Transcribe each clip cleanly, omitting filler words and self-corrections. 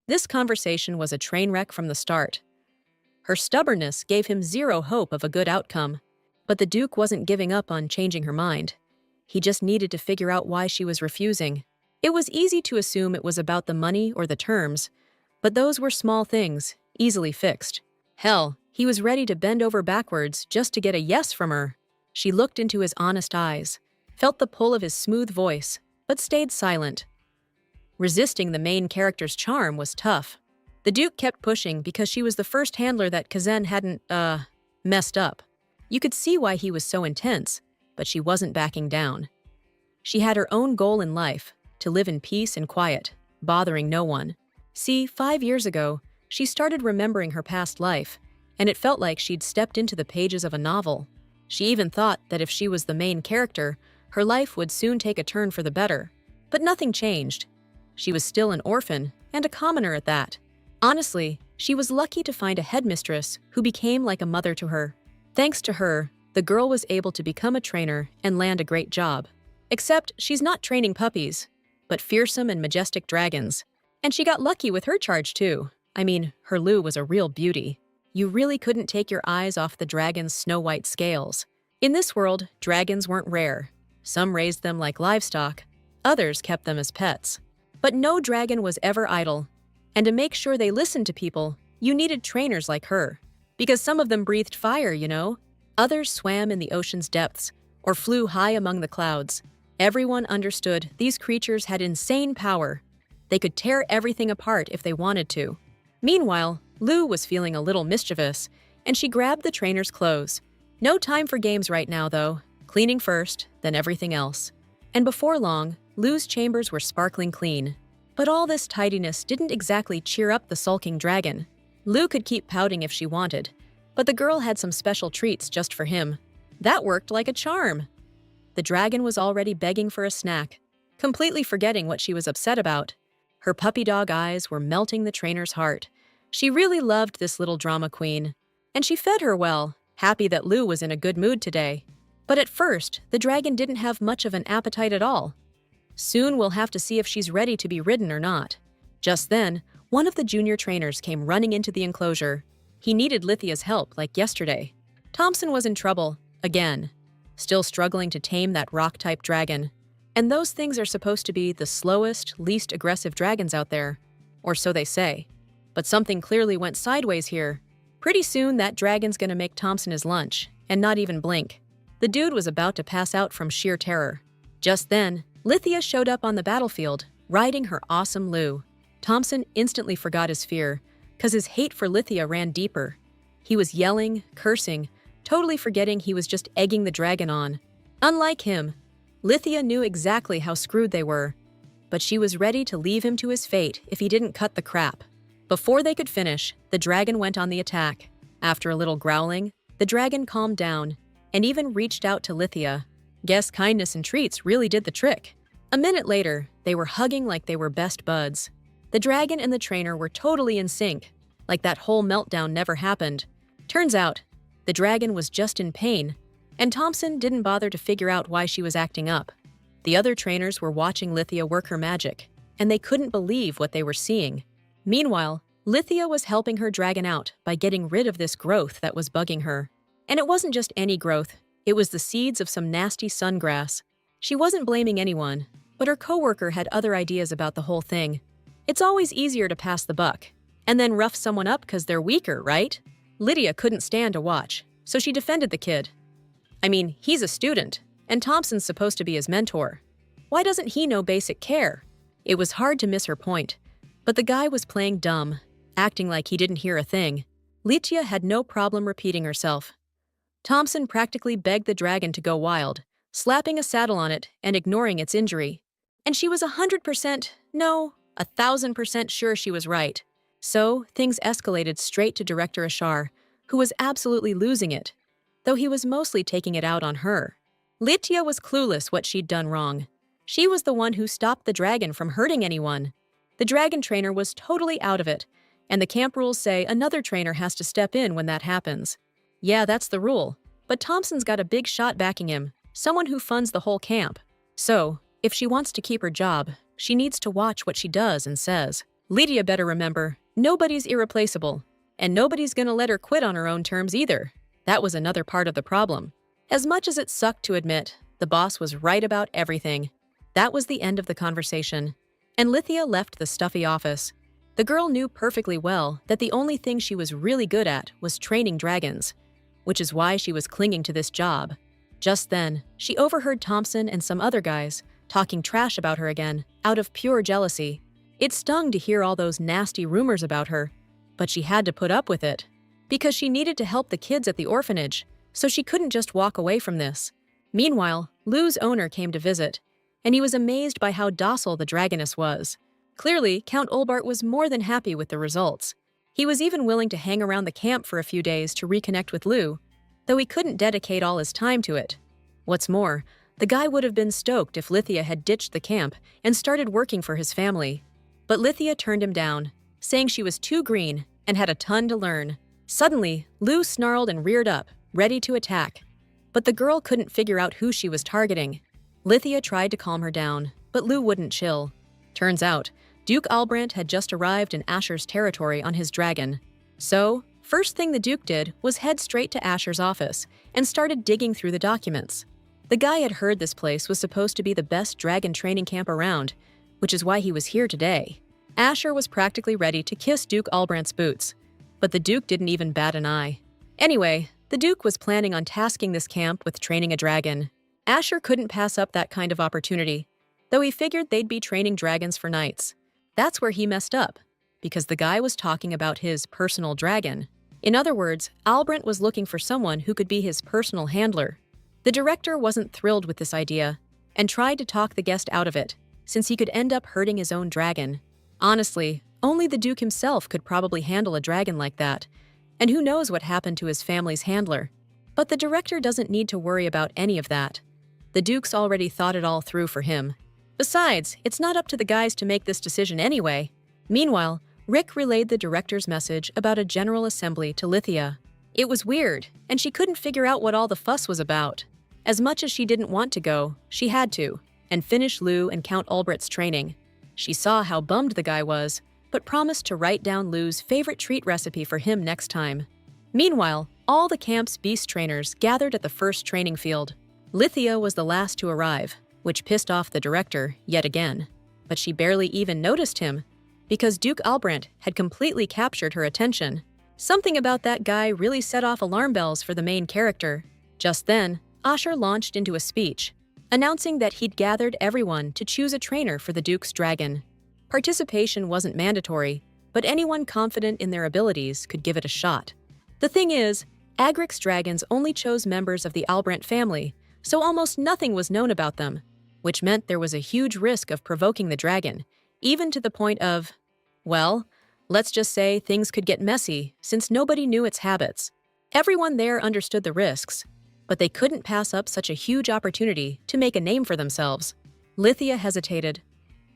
This conversation was a train wreck from the start. Her stubbornness gave him zero hope of a good outcome, but the Duke wasn't giving up on changing her mind. He just needed to figure out why she was refusing. It was easy to assume it was about the money or the terms, but those were small things, easily fixed. Hell, he was ready to bend over backwards just to get a yes from her. She looked into his honest eyes, felt the pull of his smooth voice, but stayed silent. Resisting the main character's charm was tough. The Duke kept pushing because she was the first handler that Kazan hadn't, messed up. You could see why he was so intense, but she wasn't backing down. She had her own goal in life, to live in peace and quiet, bothering no one. See, 5 years ago, she started remembering her past life, and it felt like she'd stepped into the pages of a novel. She even thought that if she was the main character, her life would soon take a turn for the better. But nothing changed. She was still an orphan, and a commoner at that. Honestly, she was lucky to find a headmistress who became like a mother to her. Thanks to her, the girl was able to become a trainer and land a great job. Except she's not training puppies, but fearsome and majestic dragons. And she got lucky with her charge too. I mean, her Lu was a real beauty. You really couldn't take your eyes off the dragon's snow-white scales. In this world, dragons weren't rare. Some raised them like livestock, others kept them as pets. But no dragon was ever idle. And to make sure they listened to people, you needed trainers like her. Because some of them breathed fire, you know? Others swam in the ocean's depths, or flew high among the clouds. Everyone understood these creatures had insane power. They could tear everything apart if they wanted to. Meanwhile, Lu was feeling a little mischievous, and she grabbed the trainer's clothes. No time for games right now, though. Cleaning first, then everything else. And before long, Lu's chambers were sparkling clean. But all this tidiness didn't exactly cheer up the sulking dragon. Lu could keep pouting if she wanted, but the girl had some special treats just for him. That worked like a charm. The dragon was already begging for a snack, completely forgetting what she was upset about. Her puppy dog eyes were melting the trainer's heart. She really loved this little drama queen. And she fed her well, happy that Lu was in a good mood today. But at first, the dragon didn't have much of an appetite at all. Soon we'll have to see if she's ready to be ridden or not. Just then, one of the junior trainers came running into the enclosure. He needed Lithia's help like yesterday. Thompson was in trouble, again, still struggling to tame that rock-type dragon. And those things are supposed to be the slowest, least aggressive dragons out there. Or so they say. But something clearly went sideways here. Pretty soon that dragon's gonna make Thompson his lunch, and not even blink. The dude was about to pass out from sheer terror. Just then, Lithia showed up on the battlefield, riding her awesome Lu. Thompson instantly forgot his fear, because his hate for Lithia ran deeper. He was yelling, cursing, totally forgetting he was just egging the dragon on. Unlike him, Lithia knew exactly how screwed they were, but she was ready to leave him to his fate if he didn't cut the crap. Before they could finish, the dragon went on the attack. After a little growling, the dragon calmed down and even reached out to Lithia. Guess kindness and treats really did the trick. A minute later, they were hugging like they were best buds. The dragon and the trainer were totally in sync, like that whole meltdown never happened. Turns out, the dragon was just in pain, and Thompson didn't bother to figure out why she was acting up. The other trainers were watching Lithia work her magic, and they couldn't believe what they were seeing. Meanwhile, Lithia was helping her dragon out by getting rid of this growth that was bugging her. And it wasn't just any growth, it was the seeds of some nasty sungrass. She wasn't blaming anyone, but her coworker had other ideas about the whole thing. It's always easier to pass the buck, and then rough someone up because they're weaker, right? Lydia couldn't stand to watch, so she defended the kid. I mean, he's a student, and Thompson's supposed to be his mentor. Why doesn't he know basic care? It was hard to miss her point, but the guy was playing dumb, acting like he didn't hear a thing. Lydia had no problem repeating herself. Thompson practically begged the dragon to go wild, slapping a saddle on it and ignoring its injury. And she was 100%, no, 1,000% sure she was right. So, things escalated straight to Director Ashar, who was absolutely losing it, though he was mostly taking it out on her. Lydia was clueless what she'd done wrong. She was the one who stopped the dragon from hurting anyone. The dragon trainer was totally out of it, and the camp rules say another trainer has to step in when that happens. Yeah, that's the rule, but Thompson's got a big shot backing him, someone who funds the whole camp. So, if she wants to keep her job, she needs to watch what she does and says. Lydia better remember, nobody's irreplaceable, and nobody's gonna let her quit on her own terms either. That was another part of the problem. As much as it sucked to admit, the boss was right about everything. That was the end of the conversation, and Lithia left the stuffy office. The girl knew perfectly well that the only thing she was really good at was training dragons, which is why she was clinging to this job. Just then, she overheard Thompson and some other guys talking trash about her again, out of pure jealousy. It stung to hear all those nasty rumors about her, but she had to put up with it, because she needed to help the kids at the orphanage, so she couldn't just walk away from this. Meanwhile, Lou's owner came to visit, and he was amazed by how docile the dragoness was. Clearly, Count Olbart was more than happy with the results. He was even willing to hang around the camp for a few days to reconnect with Lou, though he couldn't dedicate all his time to it. What's more, the guy would have been stoked if Lithia had ditched the camp and started working for his family. But Lithia turned him down, saying she was too green and had a ton to learn. Suddenly, Lou snarled and reared up, ready to attack. But the girl couldn't figure out who she was targeting. Lithia tried to calm her down, but Lou wouldn't chill. Turns out, Duke Albrandt had just arrived in Asher's territory on his dragon. So, first thing the Duke did was head straight to Asher's office and started digging through the documents. The guy had heard this place was supposed to be the best dragon training camp around, which is why he was here today. Asher was practically ready to kiss Duke Albrandt's boots, but the Duke didn't even bat an eye. Anyway, the Duke was planning on tasking this camp with training a dragon. Asher couldn't pass up that kind of opportunity, though he figured they'd be training dragons for knights. That's where he messed up, because the guy was talking about his personal dragon. In other words, Albrandt was looking for someone who could be his personal handler. The director wasn't thrilled with this idea and tried to talk the guest out of it, since he could end up hurting his own dragon. Honestly, only the Duke himself could probably handle a dragon like that, and who knows what happened to his family's handler. But the director doesn't need to worry about any of that. The Duke's already thought it all through for him. Besides, it's not up to the guys to make this decision anyway. Meanwhile, Rick relayed the director's message about a general assembly to Lithia. It was weird, and she couldn't figure out what all the fuss was about. As much as she didn't want to go, she had to, and finish Lou and Count Albrandt's training. She saw how bummed the guy was, but promised to write down Lou's favorite treat recipe for him next time. Meanwhile, all the camp's beast trainers gathered at the first training field. Lithia was the last to arrive, which pissed off the director yet again. But she barely even noticed him, because Duke Albrandt had completely captured her attention. Something about that guy really set off alarm bells for the main character. Just then, Asher launched into a speech, announcing that he'd gathered everyone to choose a trainer for the Duke's dragon. Participation wasn't mandatory, but anyone confident in their abilities could give it a shot. The thing is, Agric's dragons only chose members of the Albrandt family, so almost nothing was known about them, which meant there was a huge risk of provoking the dragon, even to the point of, well, let's just say things could get messy since nobody knew its habits. Everyone there understood the risks, but they couldn't pass up such a huge opportunity to make a name for themselves. Lithia hesitated.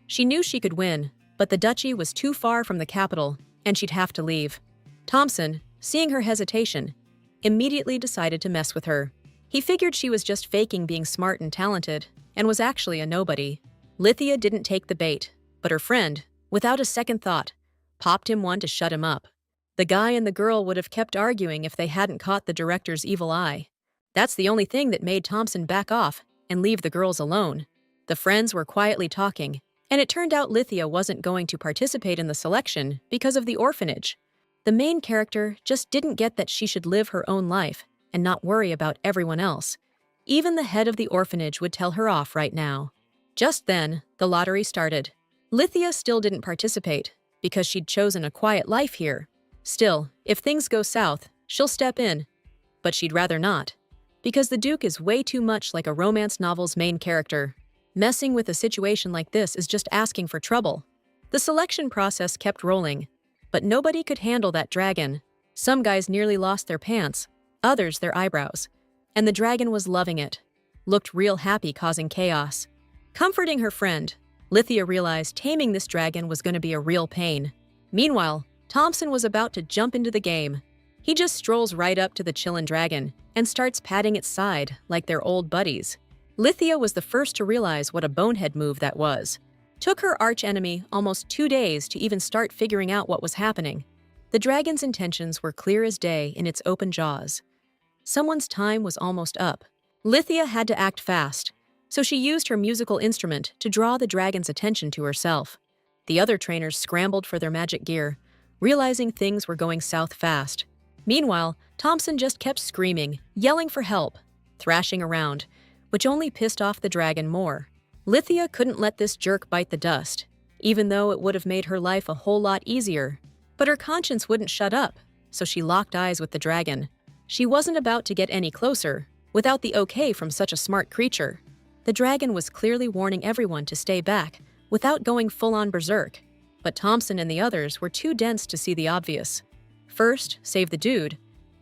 She knew she could win, but the duchy was too far from the capital, and she'd have to leave. Thompson, seeing her hesitation, immediately decided to mess with her. He figured she was just faking being smart and talented, and was actually a nobody. Lithia didn't take the bait, but her friend, without a second thought, popped him one to shut him up. The guy and the girl would have kept arguing if they hadn't caught the director's evil eye. That's the only thing that made Thompson back off and leave the girls alone. The friends were quietly talking, and it turned out Lithia wasn't going to participate in the selection because of the orphanage. The main character just didn't get that she should live her own life and not worry about everyone else. Even the head of the orphanage would tell her off right now. Just then, the lottery started. Lithia still didn't participate because she'd chosen a quiet life here. Still, if things go south, she'll step in. But she'd rather not, because the Duke is way too much like a romance novel's main character. Messing with a situation like this is just asking for trouble. The selection process kept rolling, but nobody could handle that dragon. Some guys nearly lost their pants, others their eyebrows, and the dragon was loving it. Looked real happy causing chaos. Comforting her friend, Lithia realized taming this dragon was going to be a real pain. Meanwhile, Thompson was about to jump into the game. He just strolls right up to the chillin' dragon and starts patting its side like they're old buddies. Lithia was the first to realize what a bonehead move that was. Took her archenemy almost 2 days to even start figuring out what was happening. The dragon's intentions were clear as day in its open jaws. Someone's time was almost up. Lithia had to act fast, so she used her musical instrument to draw the dragon's attention to herself. The other trainers scrambled for their magic gear, realizing things were going south fast. Meanwhile, Thompson just kept screaming, yelling for help, thrashing around, which only pissed off the dragon more. Lithia couldn't let this jerk bite the dust, even though it would have made her life a whole lot easier. But her conscience wouldn't shut up, so she locked eyes with the dragon. She wasn't about to get any closer, without the okay from such a smart creature. The dragon was clearly warning everyone to stay back, without going full-on berserk. But Thompson and the others were too dense to see the obvious. First, save the dude,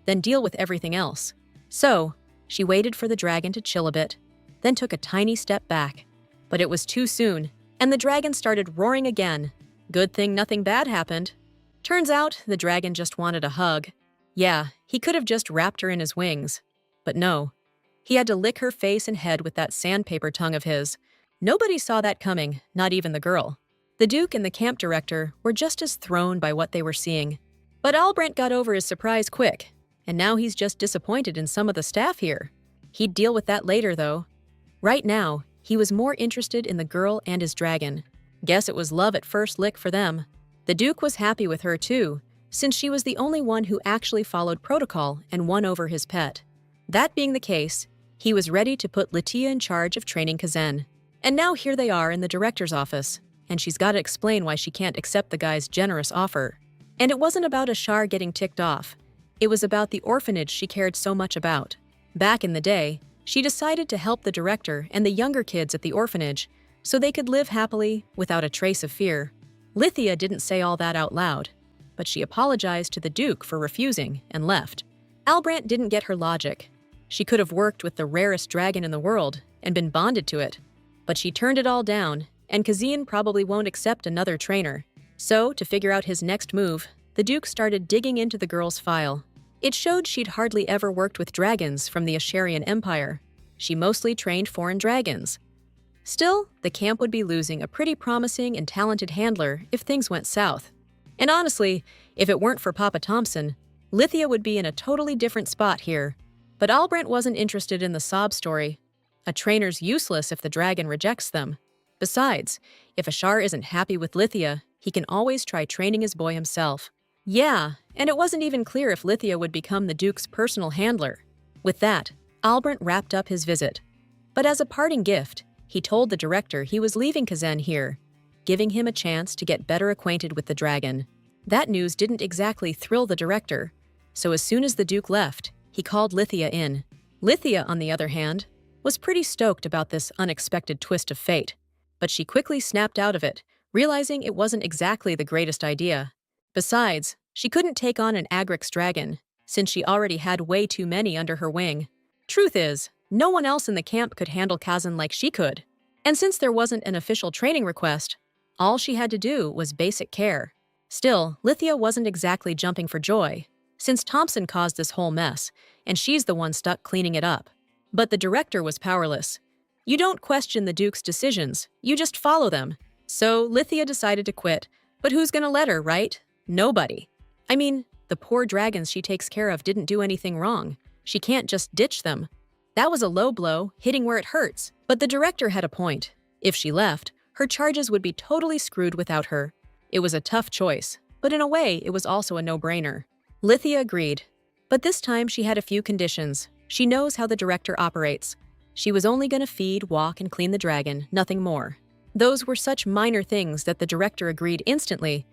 then deal with everything else. So, she waited for the dragon to chill a bit, then took a tiny step back. But it was too soon, and the dragon started roaring again. Good thing nothing bad happened. Turns out, the dragon just wanted a hug. Yeah, he could have just wrapped her in his wings. But no. He had to lick her face and head with that sandpaper tongue of his. Nobody saw that coming, not even the girl. The Duke and the camp director were just as thrown by what they were seeing. But Albrant got over his surprise quick, and now he's just disappointed in some of the staff here. He'd deal with that later, though. Right now, he was more interested in the girl and his dragon. Guess it was love at first lick for them. The Duke was happy with her, too, since she was the only one who actually followed protocol and won over his pet. That being the case, he was ready to put Lithia in charge of training Kazen. And now here they are in the director's office, and she's got to explain why she can't accept the guy's generous offer. And it wasn't about Ashar getting ticked off. It was about the orphanage she cared so much about. Back in the day, she decided to help the director and the younger kids at the orphanage so they could live happily without a trace of fear. Lithia didn't say all that out loud, but she apologized to the Duke for refusing and left. Albrant didn't get her logic. She could have worked with the rarest dragon in the world and been bonded to it, but she turned it all down, and Kazin probably won't accept another trainer. So, to figure out his next move, the Duke started digging into the girl's file. It showed she'd hardly ever worked with dragons from the Asharian Empire. She mostly trained foreign dragons. Still, the camp would be losing a pretty promising and talented handler if things went south. And honestly, if it weren't for Papa Thompson, Lithia would be in a totally different spot here. But Albrant wasn't interested in the sob story. A trainer's useless if the dragon rejects them. Besides, if Ashar isn't happy with Lithia, he can always try training his boy himself. Yeah, and it wasn't even clear if Lithia would become the Duke's personal handler. With that, Albrant wrapped up his visit. But as a parting gift, he told the director he was leaving Kazen here, giving him a chance to get better acquainted with the dragon. That news didn't exactly thrill the director, so as soon as the Duke left, he called Lithia in. Lithia, on the other hand, was pretty stoked about this unexpected twist of fate, but she quickly snapped out of it, realizing it wasn't exactly the greatest idea. Besides, she couldn't take on an Agrix dragon, since she already had way too many under her wing. Truth is, no one else in the camp could handle Kazan like she could. And since there wasn't an official training request, all she had to do was basic care. Still, Lithia wasn't exactly jumping for joy, since Thompson caused this whole mess, and she's the one stuck cleaning it up. But the director was powerless. You don't question the Duke's decisions, you just follow them. So Lithia decided to quit, but who's gonna let her, right? Nobody. I mean, the poor dragons she takes care of didn't do anything wrong. She can't just ditch them. That was a low blow, hitting where it hurts. But the director had a point. If she left, her charges would be totally screwed without her. It was a tough choice, but in a way, it was also a no-brainer. Lithia agreed. But this time she had a few conditions. She knows how the director operates. She was only going to feed, walk, and clean the dragon, nothing more. Those were such minor things that the director agreed instantly.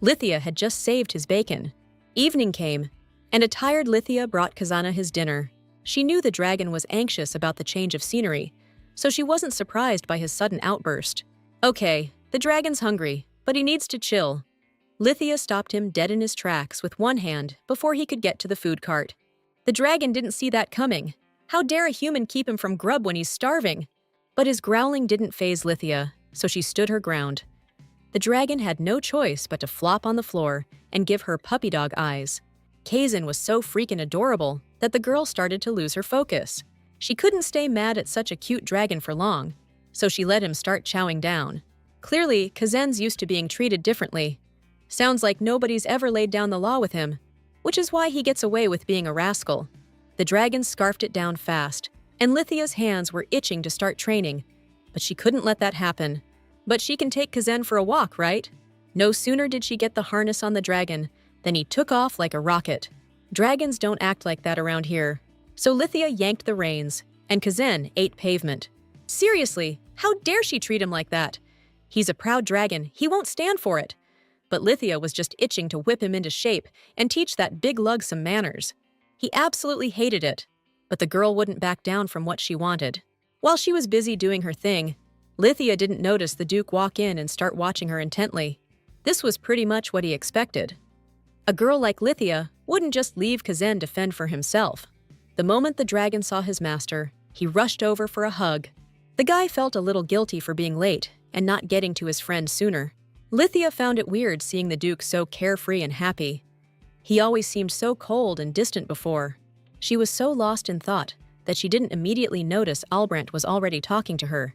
Lithia had just saved his bacon. Evening came, and a tired Lithia brought Kazana his dinner. She knew the dragon was anxious about the change of scenery, so she wasn't surprised by his sudden outburst. Okay, the dragon's hungry, but he needs to chill. Lithia stopped him dead in his tracks with one hand before he could get to the food cart. The dragon didn't see that coming. How dare a human keep him from grub when he's starving? But his growling didn't faze Lithia, so she stood her ground. The dragon had no choice but to flop on the floor and give her puppy dog eyes. Kazan was so freaking adorable that the girl started to lose her focus. She couldn't stay mad at such a cute dragon for long, so she let him start chowing down. Clearly, Kazen's used to being treated differently. Sounds like nobody's ever laid down the law with him, which is why he gets away with being a rascal. The dragon scarfed it down fast, and Lithia's hands were itching to start training, but she couldn't let that happen. But she can take Kazen for a walk, right? No sooner did she get the harness on the dragon than he took off like a rocket. Dragons don't act like that around here. So Lithia yanked the reins, and Kazen ate pavement. Seriously, how dare she treat him like that? He's a proud dragon, he won't stand for it. But Lithia was just itching to whip him into shape and teach that big lug some manners. He absolutely hated it, but the girl wouldn't back down from what she wanted. While she was busy doing her thing, Lithia didn't notice the Duke walk in and start watching her intently. This was pretty much what he expected. A girl like Lithia wouldn't just leave Kazen to fend for himself. The moment the dragon saw his master, he rushed over for a hug. The guy felt a little guilty for being late and not getting to his friend sooner. Lithia found it weird seeing the Duke so carefree and happy. He always seemed so cold and distant before. She was so lost in thought that she didn't immediately notice Albrandt was already talking to her.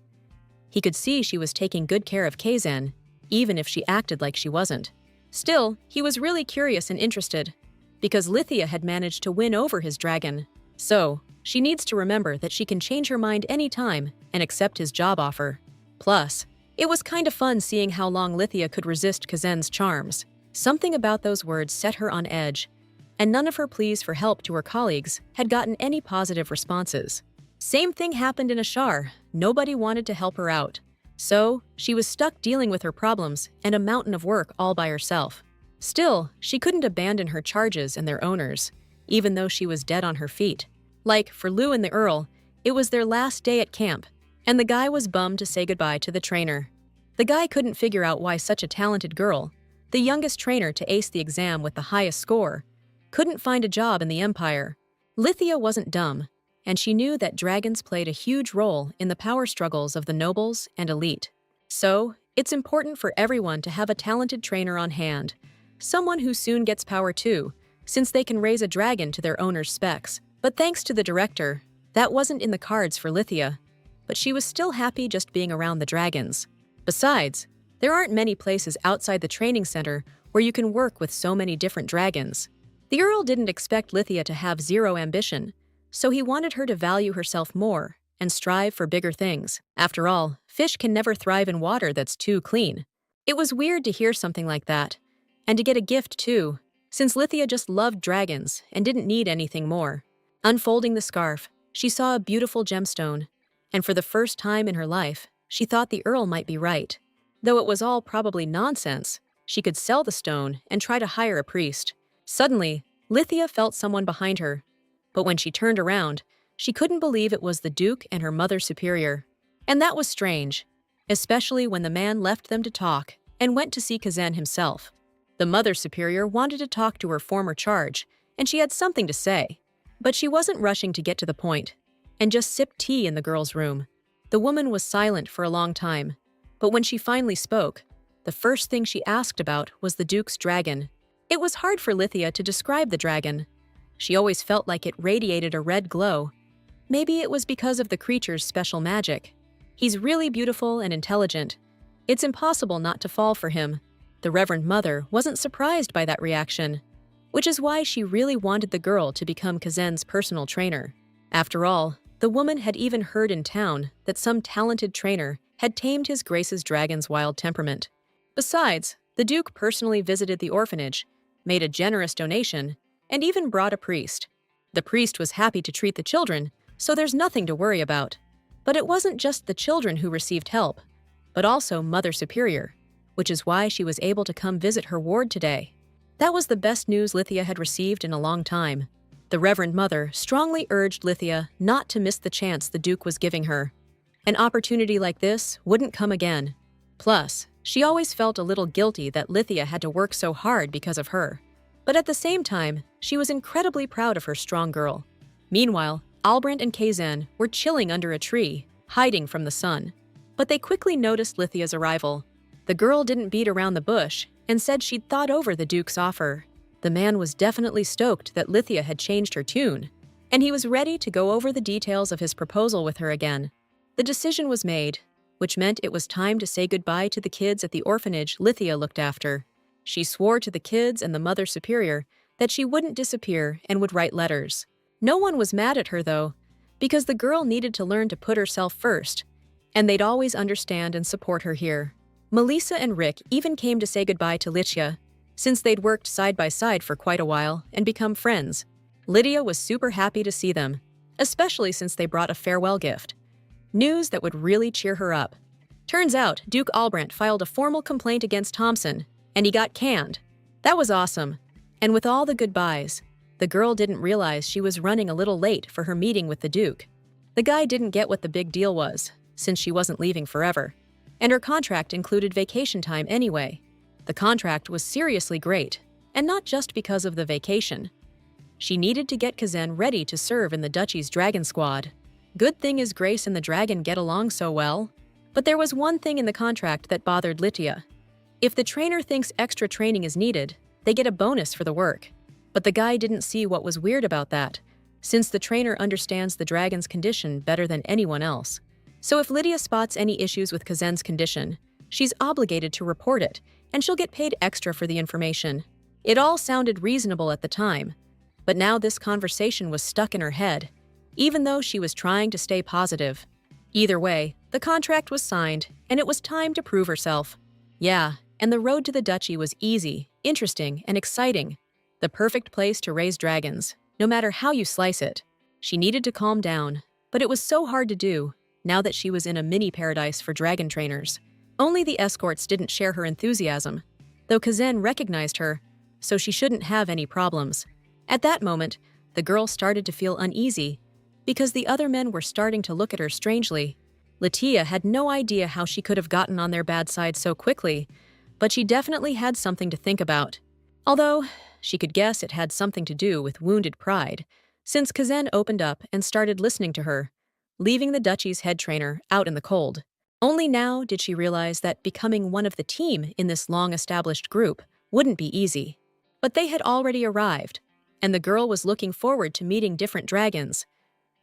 He could see she was taking good care of Kazen, even if she acted like she wasn't. Still, he was really curious and interested, because Lithia had managed to win over his dragon. So, she needs to remember that she can change her mind anytime and accept his job offer. Plus, it was kind of fun seeing how long Lithia could resist Kazen's charms. Something about those words set her on edge, and none of her pleas for help to her colleagues had gotten any positive responses. Same thing happened in Ashar. Nobody wanted to help her out. So, she was stuck dealing with her problems and a mountain of work all by herself. Still, she couldn't abandon her charges and their owners, even though she was dead on her feet. Like, for Lou and the Earl, it was their last day at camp, and the guy was bummed to say goodbye to the trainer. The guy couldn't figure out why such a talented girl, the youngest trainer to ace the exam with the highest score, couldn't find a job in the Empire. Lithia wasn't dumb, and she knew that dragons played a huge role in the power struggles of the nobles and elite. So, it's important for everyone to have a talented trainer on hand, someone who soon gets power too, since they can raise a dragon to their owner's specs. But thanks to the director, that wasn't in the cards for Lithia, but she was still happy just being around the dragons. Besides, there aren't many places outside the training center where you can work with so many different dragons. The Earl didn't expect Lithia to have zero ambition, so he wanted her to value herself more and strive for bigger things. After all, fish can never thrive in water that's too clean. It was weird to hear something like that, and to get a gift too, since Lithia just loved dragons and didn't need anything more. Unfolding the scarf, she saw a beautiful gemstone, and for the first time in her life, she thought the Earl might be right. Though it was all probably nonsense, she could sell the stone and try to hire a priest. Suddenly, Lithia felt someone behind her, but when she turned around, she couldn't believe it was the Duke and her mother superior. And that was strange, especially when the man left them to talk and went to see Kazen himself. The mother superior wanted to talk to her former charge, and she had something to say. But she wasn't rushing to get to the point, and just sipped tea in the girl's room. The woman was silent for a long time, but when she finally spoke, the first thing she asked about was the Duke's dragon. It was hard for Lithia to describe the dragon. She always felt like it radiated a red glow. Maybe it was because of the creature's special magic. He's really beautiful and intelligent. It's impossible not to fall for him. The Reverend Mother wasn't surprised by that reaction, which is why she really wanted the girl to become Kazen's personal trainer. After all, the woman had even heard in town that some talented trainer had tamed His Grace's dragon's wild temperament. Besides, the Duke personally visited the orphanage, made a generous donation, and even brought a priest. The priest was happy to treat the children, so there's nothing to worry about. But it wasn't just the children who received help, but also Mother Superior, which is why she was able to come visit her ward today. That was the best news Lithia had received in a long time. The Reverend Mother strongly urged Lithia not to miss the chance the Duke was giving her. An opportunity like this wouldn't come again. Plus, she always felt a little guilty that Lithia had to work so hard because of her. But at the same time, she was incredibly proud of her strong girl. Meanwhile, Albrandt and Kazen were chilling under a tree, hiding from the sun. But they quickly noticed Lithia's arrival. The girl didn't beat around the bush and said she'd thought over the Duke's offer. The man was definitely stoked that Lithia had changed her tune, and he was ready to go over the details of his proposal with her again. The decision was made, which meant it was time to say goodbye to the kids at the orphanage Lithia looked after. She swore to the kids and the Mother Superior that she wouldn't disappear and would write letters. No one was mad at her, though, because the girl needed to learn to put herself first, and they'd always understand and support her here. Melissa and Rick even came to say goodbye to Lydia, since they'd worked side by side for quite a while and become friends. Lydia was super happy to see them, especially since they brought a farewell gift. News that would really cheer her up. Turns out Duke Albrecht filed a formal complaint against Thompson, and he got canned. That was awesome. And with all the goodbyes, the girl didn't realize she was running a little late for her meeting with the Duke. The guy didn't get what the big deal was, since she wasn't leaving forever. And her contract included vacation time anyway. The contract was seriously great, and not just because of the vacation. She needed to get Kazan ready to serve in the Duchy's Dragon Squad. Good thing is Grace and the dragon get along so well. But there was one thing in the contract that bothered Lydia. If the trainer thinks extra training is needed, they get a bonus for the work. But the guy didn't see what was weird about that, since the trainer understands the dragon's condition better than anyone else. So if Lydia spots any issues with Kazan's condition, she's obligated to report it, and she'll get paid extra for the information. It all sounded reasonable at the time, but now this conversation was stuck in her head, even though she was trying to stay positive. Either way, the contract was signed, and it was time to prove herself. Yeah, and the road to the duchy was easy, interesting, and exciting. The perfect place to raise dragons, no matter how you slice it. She needed to calm down, but it was so hard to do, now that she was in a mini-paradise for dragon trainers. Only the escorts didn't share her enthusiasm, though Kazan recognized her, so she shouldn't have any problems. At that moment, the girl started to feel uneasy, because the other men were starting to look at her strangely. Lydia had no idea how she could have gotten on their bad side so quickly, but she definitely had something to think about. Although, she could guess it had something to do with wounded pride, since Kazan opened up and started listening to her, leaving the Duchy's head trainer out in the cold. Only now did she realize that becoming one of the team in this long-established group wouldn't be easy. But they had already arrived, and the girl was looking forward to meeting different dragons.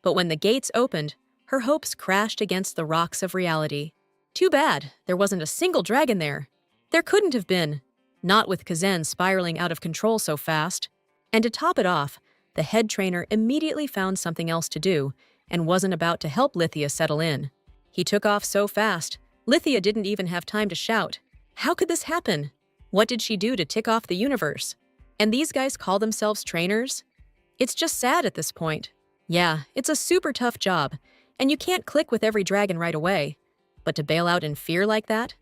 But when the gates opened, her hopes crashed against the rocks of reality. Too bad there wasn't a single dragon there. There couldn't have been, not with Kazan spiraling out of control so fast. And to top it off, the head trainer immediately found something else to do and wasn't about to help Lydia settle in. He took off so fast, Lydia didn't even have time to shout. How could this happen? What did she do to tick off the universe? And these guys call themselves trainers? It's just sad at this point. Yeah, it's a super tough job, and you can't click with every dragon right away. But to bail out in fear like that?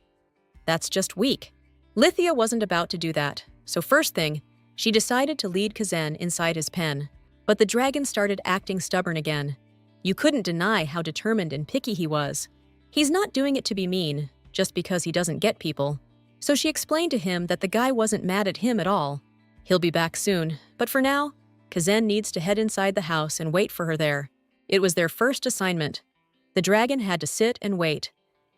That's just weak. Lydia wasn't about to do that, so first thing, she decided to lead Kazan inside his pen. But the dragon started acting stubborn again. You couldn't deny how determined and picky he was. He's not doing it to be mean, just because he doesn't get people. So she explained to him that the guy wasn't mad at him at all. He'll be back soon, but for now, Kazan needs to head inside the house and wait for her there. It was their first assignment. The dragon had to sit and wait,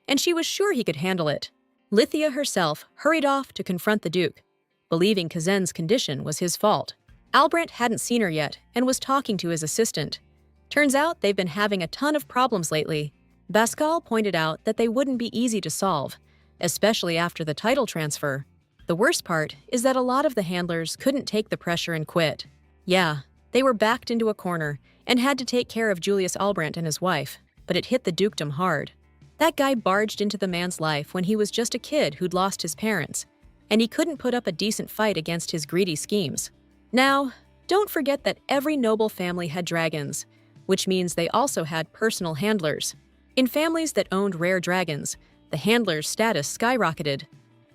and she was sure he could handle it. Lydia herself hurried off to confront the Duke, believing Kazan's condition was his fault. Albrecht hadn't seen her yet and was talking to his assistant. Turns out they've been having a ton of problems lately. Pascal pointed out that they wouldn't be easy to solve, especially after the title transfer. The worst part is that a lot of the handlers couldn't take the pressure and quit. Yeah, they were backed into a corner and had to take care of Julius Albrecht and his wife, but it hit the dukedom hard. That guy barged into the man's life when he was just a kid who'd lost his parents, and he couldn't put up a decent fight against his greedy schemes. Now, don't forget that every noble family had dragons, which means they also had personal handlers. In families that owned rare dragons, the handler's status skyrocketed.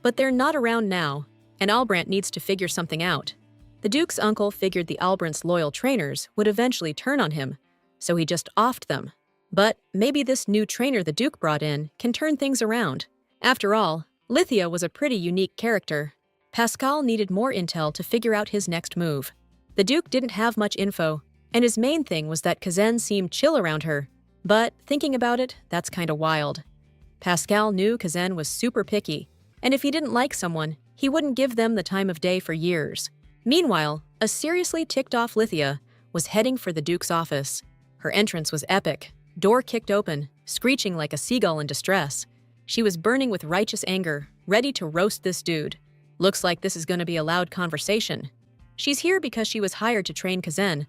But they're not around now, and Albrecht needs to figure something out. The Duke's uncle figured the Albrecht's loyal trainers would eventually turn on him, so he just offed them. But maybe this new trainer the Duke brought in can turn things around. After all, Lydia was a pretty unique character. Pascal needed more intel to figure out his next move. The Duke didn't have much info, and his main thing was that Kazan seemed chill around her. But thinking about it, that's kinda wild. Pascal knew Kazan was super picky, and if he didn't like someone, he wouldn't give them the time of day for years. Meanwhile, a seriously ticked-off Lydia was heading for the Duke's office. Her entrance was epic. Door kicked open, screeching like a seagull in distress. She was burning with righteous anger, ready to roast this dude. Looks like this is going to be a loud conversation. She's here because she was hired to train Kazen,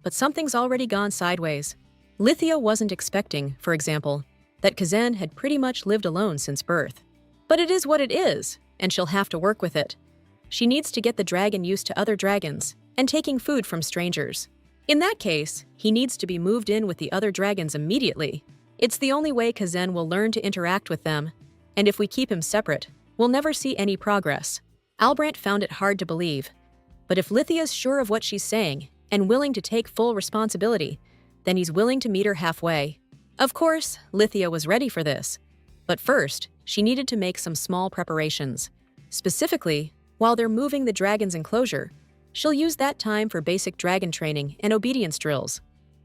but something's already gone sideways. Lithia wasn't expecting, for example, that Kazen had pretty much lived alone since birth. But it is what it is, and she'll have to work with it. She needs to get the dragon used to other dragons and taking food from strangers. In that case, he needs to be moved in with the other dragons immediately. It's the only way Kazen will learn to interact with them, and if we keep him separate, we'll never see any progress. Albrandt found it hard to believe, but if Lithia's sure of what she's saying and willing to take full responsibility, then he's willing to meet her halfway. Of course, Lithia was ready for this, but first, she needed to make some small preparations. Specifically, while they're moving the dragon's enclosure, she'll use that time for basic dragon training and obedience drills.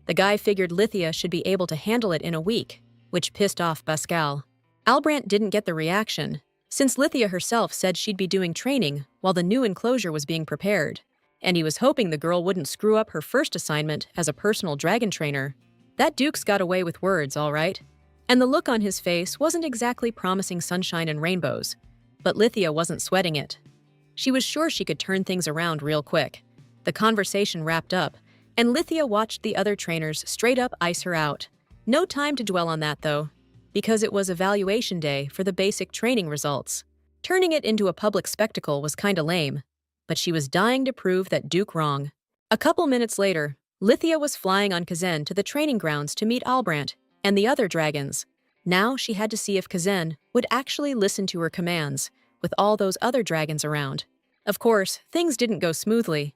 The guy figured Lithia should be able to handle it in a week, which pissed off Pascal. Albrandt didn't get the reaction, since Lithia herself said she'd be doing training while the new enclosure was being prepared, and he was hoping the girl wouldn't screw up her first assignment as a personal dragon trainer. That Duke's got away with words, all right. And the look on his face wasn't exactly promising sunshine and rainbows, but Lithia wasn't sweating it. She was sure she could turn things around real quick. The conversation wrapped up, and Lithia watched the other trainers straight up ice her out. No time to dwell on that, though, because it was evaluation day for the basic training results. Turning it into a public spectacle was kinda lame, but she was dying to prove that Duke wrong. A couple minutes later, Lithia was flying on Kazen to the training grounds to meet Albrandt and the other dragons. Now she had to see if Kazen would actually listen to her commands, with all those other dragons around. Of course, things didn't go smoothly.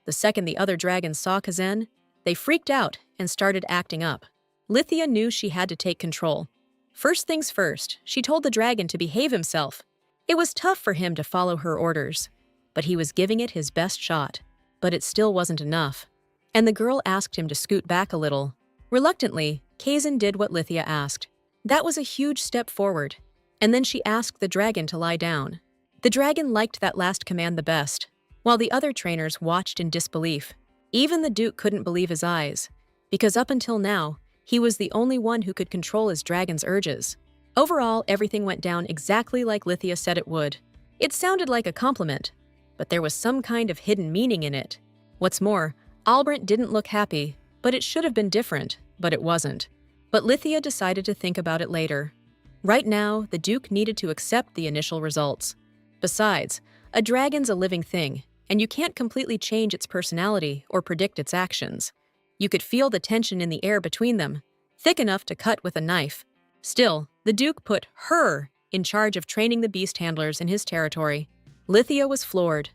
The second the other dragons saw Kazen, they freaked out and started acting up. Lithia knew she had to take control. First things first, she told the dragon to behave himself. It was tough for him to follow her orders, but he was giving it his best shot. But it still wasn't enough. And the girl asked him to scoot back a little. Reluctantly, Kazen did what Lithia asked. That was a huge step forward. And then she asked the dragon to lie down. The dragon liked that last command the best, while the other trainers watched in disbelief. Even the Duke couldn't believe his eyes, because up until now, he was the only one who could control his dragon's urges. Overall, everything went down exactly like Lithia said it would. It sounded like a compliment, but there was some kind of hidden meaning in it. What's more, Albrandt didn't look happy, but it should have been different, but it wasn't. But Lithia decided to think about it later. Right now, the Duke needed to accept the initial results. Besides, a dragon's a living thing, and you can't completely change its personality or predict its actions. You could feel the tension in the air between them, thick enough to cut with a knife. Still, the Duke put her in charge of training the beast handlers in his territory. Lithia was floored.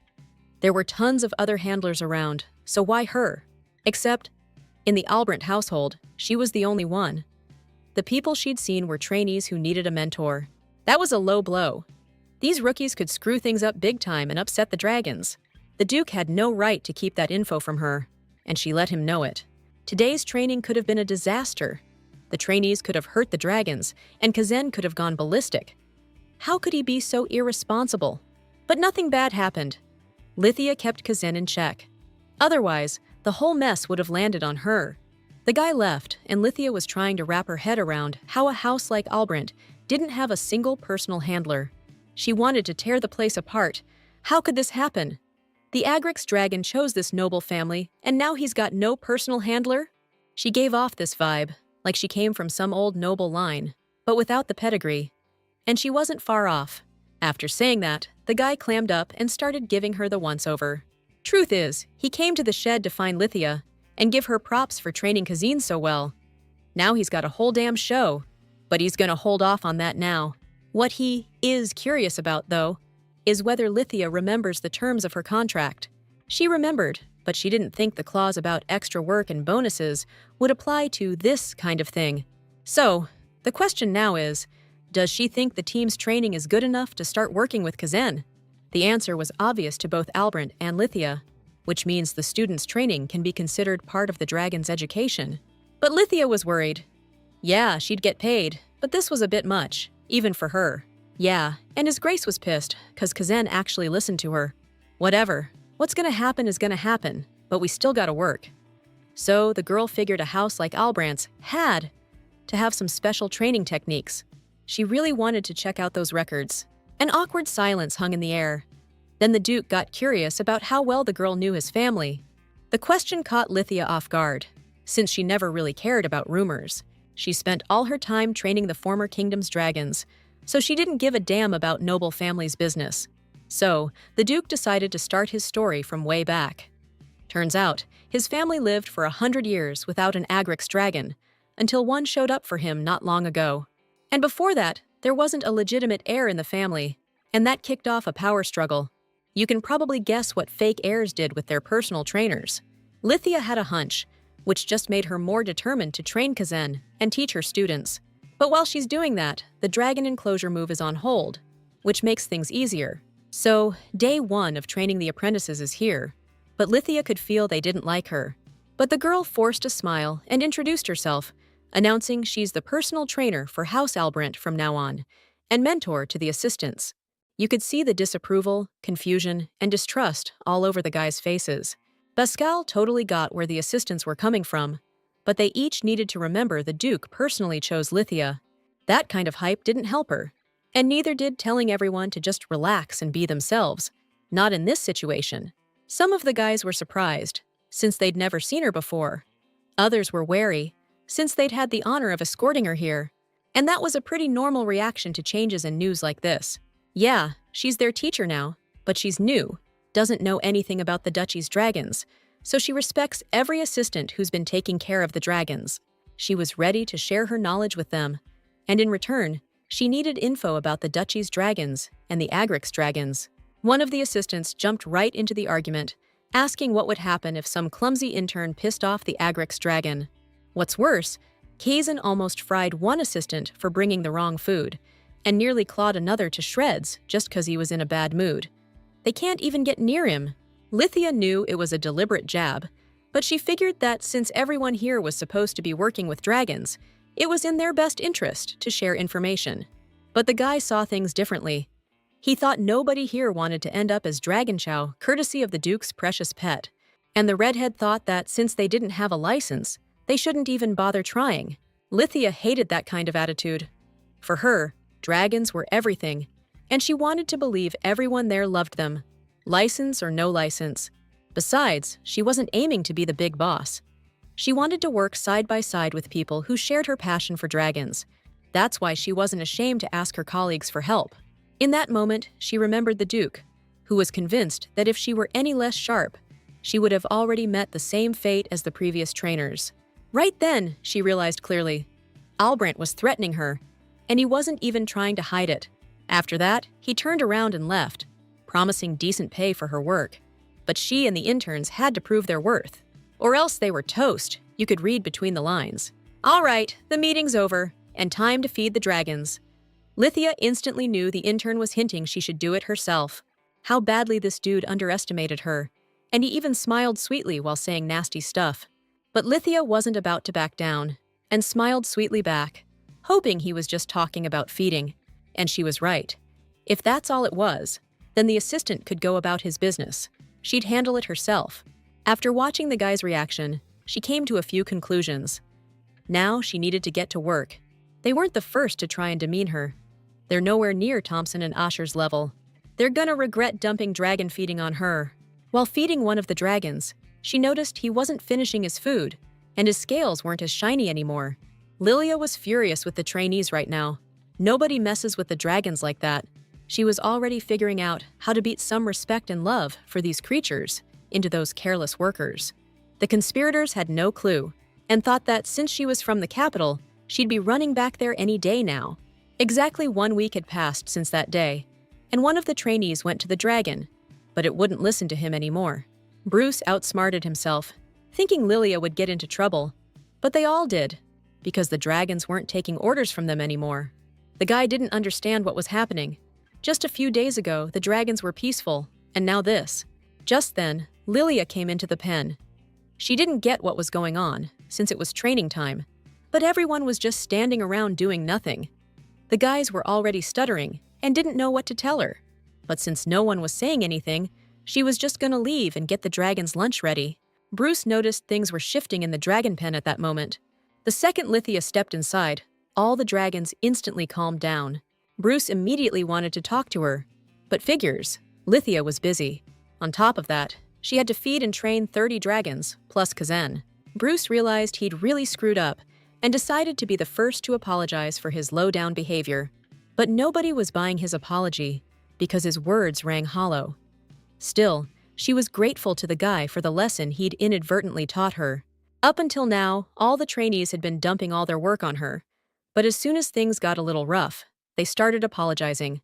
There were tons of other handlers around, so why her? Except, in the Albrandt household, she was the only one. The people she'd seen were trainees who needed a mentor. That was a low blow. These rookies could screw things up big time and upset the dragons. The Duke had no right to keep that info from her, and she let him know it. Today's training could have been a disaster. The trainees could have hurt the dragons, and Kazen could have gone ballistic. How could he be so irresponsible? But nothing bad happened. Lithia kept Kazen in check. Otherwise, the whole mess would have landed on her. The guy left, and Lithia was trying to wrap her head around how a house like Albrandt didn't have a single personal handler. She wanted to tear the place apart. How could this happen? The Agrix dragon chose this noble family, and now he's got no personal handler? She gave off this vibe, like she came from some old noble line, but without the pedigree. And she wasn't far off. After saying that, the guy clammed up and started giving her the once-over. Truth is, he came to the shed to find Lithia and give her props for training Kazen so well. Now he's got a whole damn show, but he's gonna hold off on that now. What he is curious about, though, is whether Lithia remembers the terms of her contract. She remembered, but she didn't think the clause about extra work and bonuses would apply to this kind of thing. So, the question now is, does she think the team's training is good enough to start working with Kazen? The answer was obvious to both Albrandt and Lithia, which means the student's training can be considered part of the dragon's education. But Lithia was worried. Yeah, she'd get paid, but this was a bit much, even for her. Yeah, and His Grace was pissed, 'cause Kazen actually listened to her. Whatever. What's gonna happen is gonna happen, but we still gotta work. So the girl figured a house like Albrandt's had to have some special training techniques. She really wanted to check out those records. An awkward silence hung in the air. Then the Duke got curious about how well the girl knew his family. The question caught Lithia off guard, since she never really cared about rumors. She spent all her time training the former kingdom's dragons, so she didn't give a damn about noble family's business. So, the Duke decided to start his story from way back. Turns out, his family lived for 100 years without an Agrix dragon, until one showed up for him not long ago. And before that, there wasn't a legitimate heir in the family, and that kicked off a power struggle. You can probably guess what fake heirs did with their personal trainers. Lithia had a hunch, which just made her more determined to train Kazen and teach her students. But while she's doing that, the dragon enclosure move is on hold, which makes things easier. So, day 1 of training the apprentices is here, but Lithia could feel they didn't like her. But the girl forced a smile and introduced herself, announcing she's the personal trainer for House Albrant from now on, and mentor to the assistants. You could see the disapproval, confusion, and distrust all over the guys' faces. Pascal totally got where the assistants were coming from, but they each needed to remember the Duke personally chose Lithia. That kind of hype didn't help her, and neither did telling everyone to just relax and be themselves. Not in this situation. Some of the guys were surprised, since they'd never seen her before. Others were wary, since they'd had the honor of escorting her here. And that was a pretty normal reaction to changes in news like this. Yeah, she's their teacher now, but she's new, doesn't know anything about the duchy's dragons, so she respects every assistant who's been taking care of the dragons. She was ready to share her knowledge with them, and in return, she needed info about the duchy's dragons and the Agrix dragons. One of the assistants jumped right into the argument, asking what would happen if some clumsy intern pissed off the Agrix dragon. What's worse, Kazen almost fried one assistant for bringing the wrong food, and nearly clawed another to shreds just because he was in a bad mood. They can't even get near him. Lithia knew it was a deliberate jab, but she figured that since everyone here was supposed to be working with dragons, it was in their best interest to share information. But the guy saw things differently. He thought nobody here wanted to end up as Dragon Chow, courtesy of the Duke's precious pet. And the redhead thought that since they didn't have a license, they shouldn't even bother trying. Lithia hated that kind of attitude. For her, dragons were everything, and she wanted to believe everyone there loved them, license or no license. Besides, she wasn't aiming to be the big boss. She wanted to work side by side with people who shared her passion for dragons. That's why she wasn't ashamed to ask her colleagues for help. In that moment, she remembered the Duke, who was convinced that if she were any less sharp, she would have already met the same fate as the previous trainers. Right then, she realized clearly, Albrant was threatening her, and he wasn't even trying to hide it. After that, he turned around and left, promising decent pay for her work. But she and the interns had to prove their worth, or else they were toast. You could read between the lines. All right, the meeting's over, and time to feed the dragons. Lithia instantly knew the intern was hinting she should do it herself. How badly this dude underestimated her, and he even smiled sweetly while saying nasty stuff. But Lithia wasn't about to back down, and smiled sweetly back, hoping he was just talking about feeding. And she was right. If that's all it was, then the assistant could go about his business. She'd handle it herself. After watching the guy's reaction, she came to a few conclusions. Now she needed to get to work. They weren't the first to try and demean her. They're nowhere near Thompson and Asher's level. They're gonna regret dumping dragon feeding on her. While feeding one of the dragons, she noticed he wasn't finishing his food, and his scales weren't as shiny anymore. Lilia was furious with the trainees right now. Nobody messes with the dragons like that. She was already figuring out how to beat some respect and love for these creatures into those careless workers. The conspirators had no clue, and thought that since she was from the capital, she'd be running back there any day now. Exactly 1 week had passed since that day, and one of the trainees went to the dragon, but it wouldn't listen to him anymore. Bruce outsmarted himself, thinking Lilia would get into trouble, but they all did, because the dragons weren't taking orders from them anymore. The guy didn't understand what was happening. Just a few days ago, the dragons were peaceful, and now this. Just then, Lilia came into the pen. She didn't get what was going on, since it was training time, but everyone was just standing around doing nothing. The guys were already stuttering and didn't know what to tell her. But since no one was saying anything, she was just gonna leave and get the dragon's lunch ready. Bruce noticed things were shifting in the dragon pen at that moment. The second Lithia stepped inside, All the dragons instantly calmed down. Bruce immediately wanted to talk to her. But figures, Lithia was busy. On top of that, she had to feed and train 30 dragons, plus Kazen. Bruce realized he'd really screwed up and decided to be the first to apologize for his low-down behavior. But nobody was buying his apology because his words rang hollow. Still, she was grateful to the guy for the lesson he'd inadvertently taught her. Up until now, all the trainees had been dumping all their work on her. But as soon as things got a little rough, they started apologizing.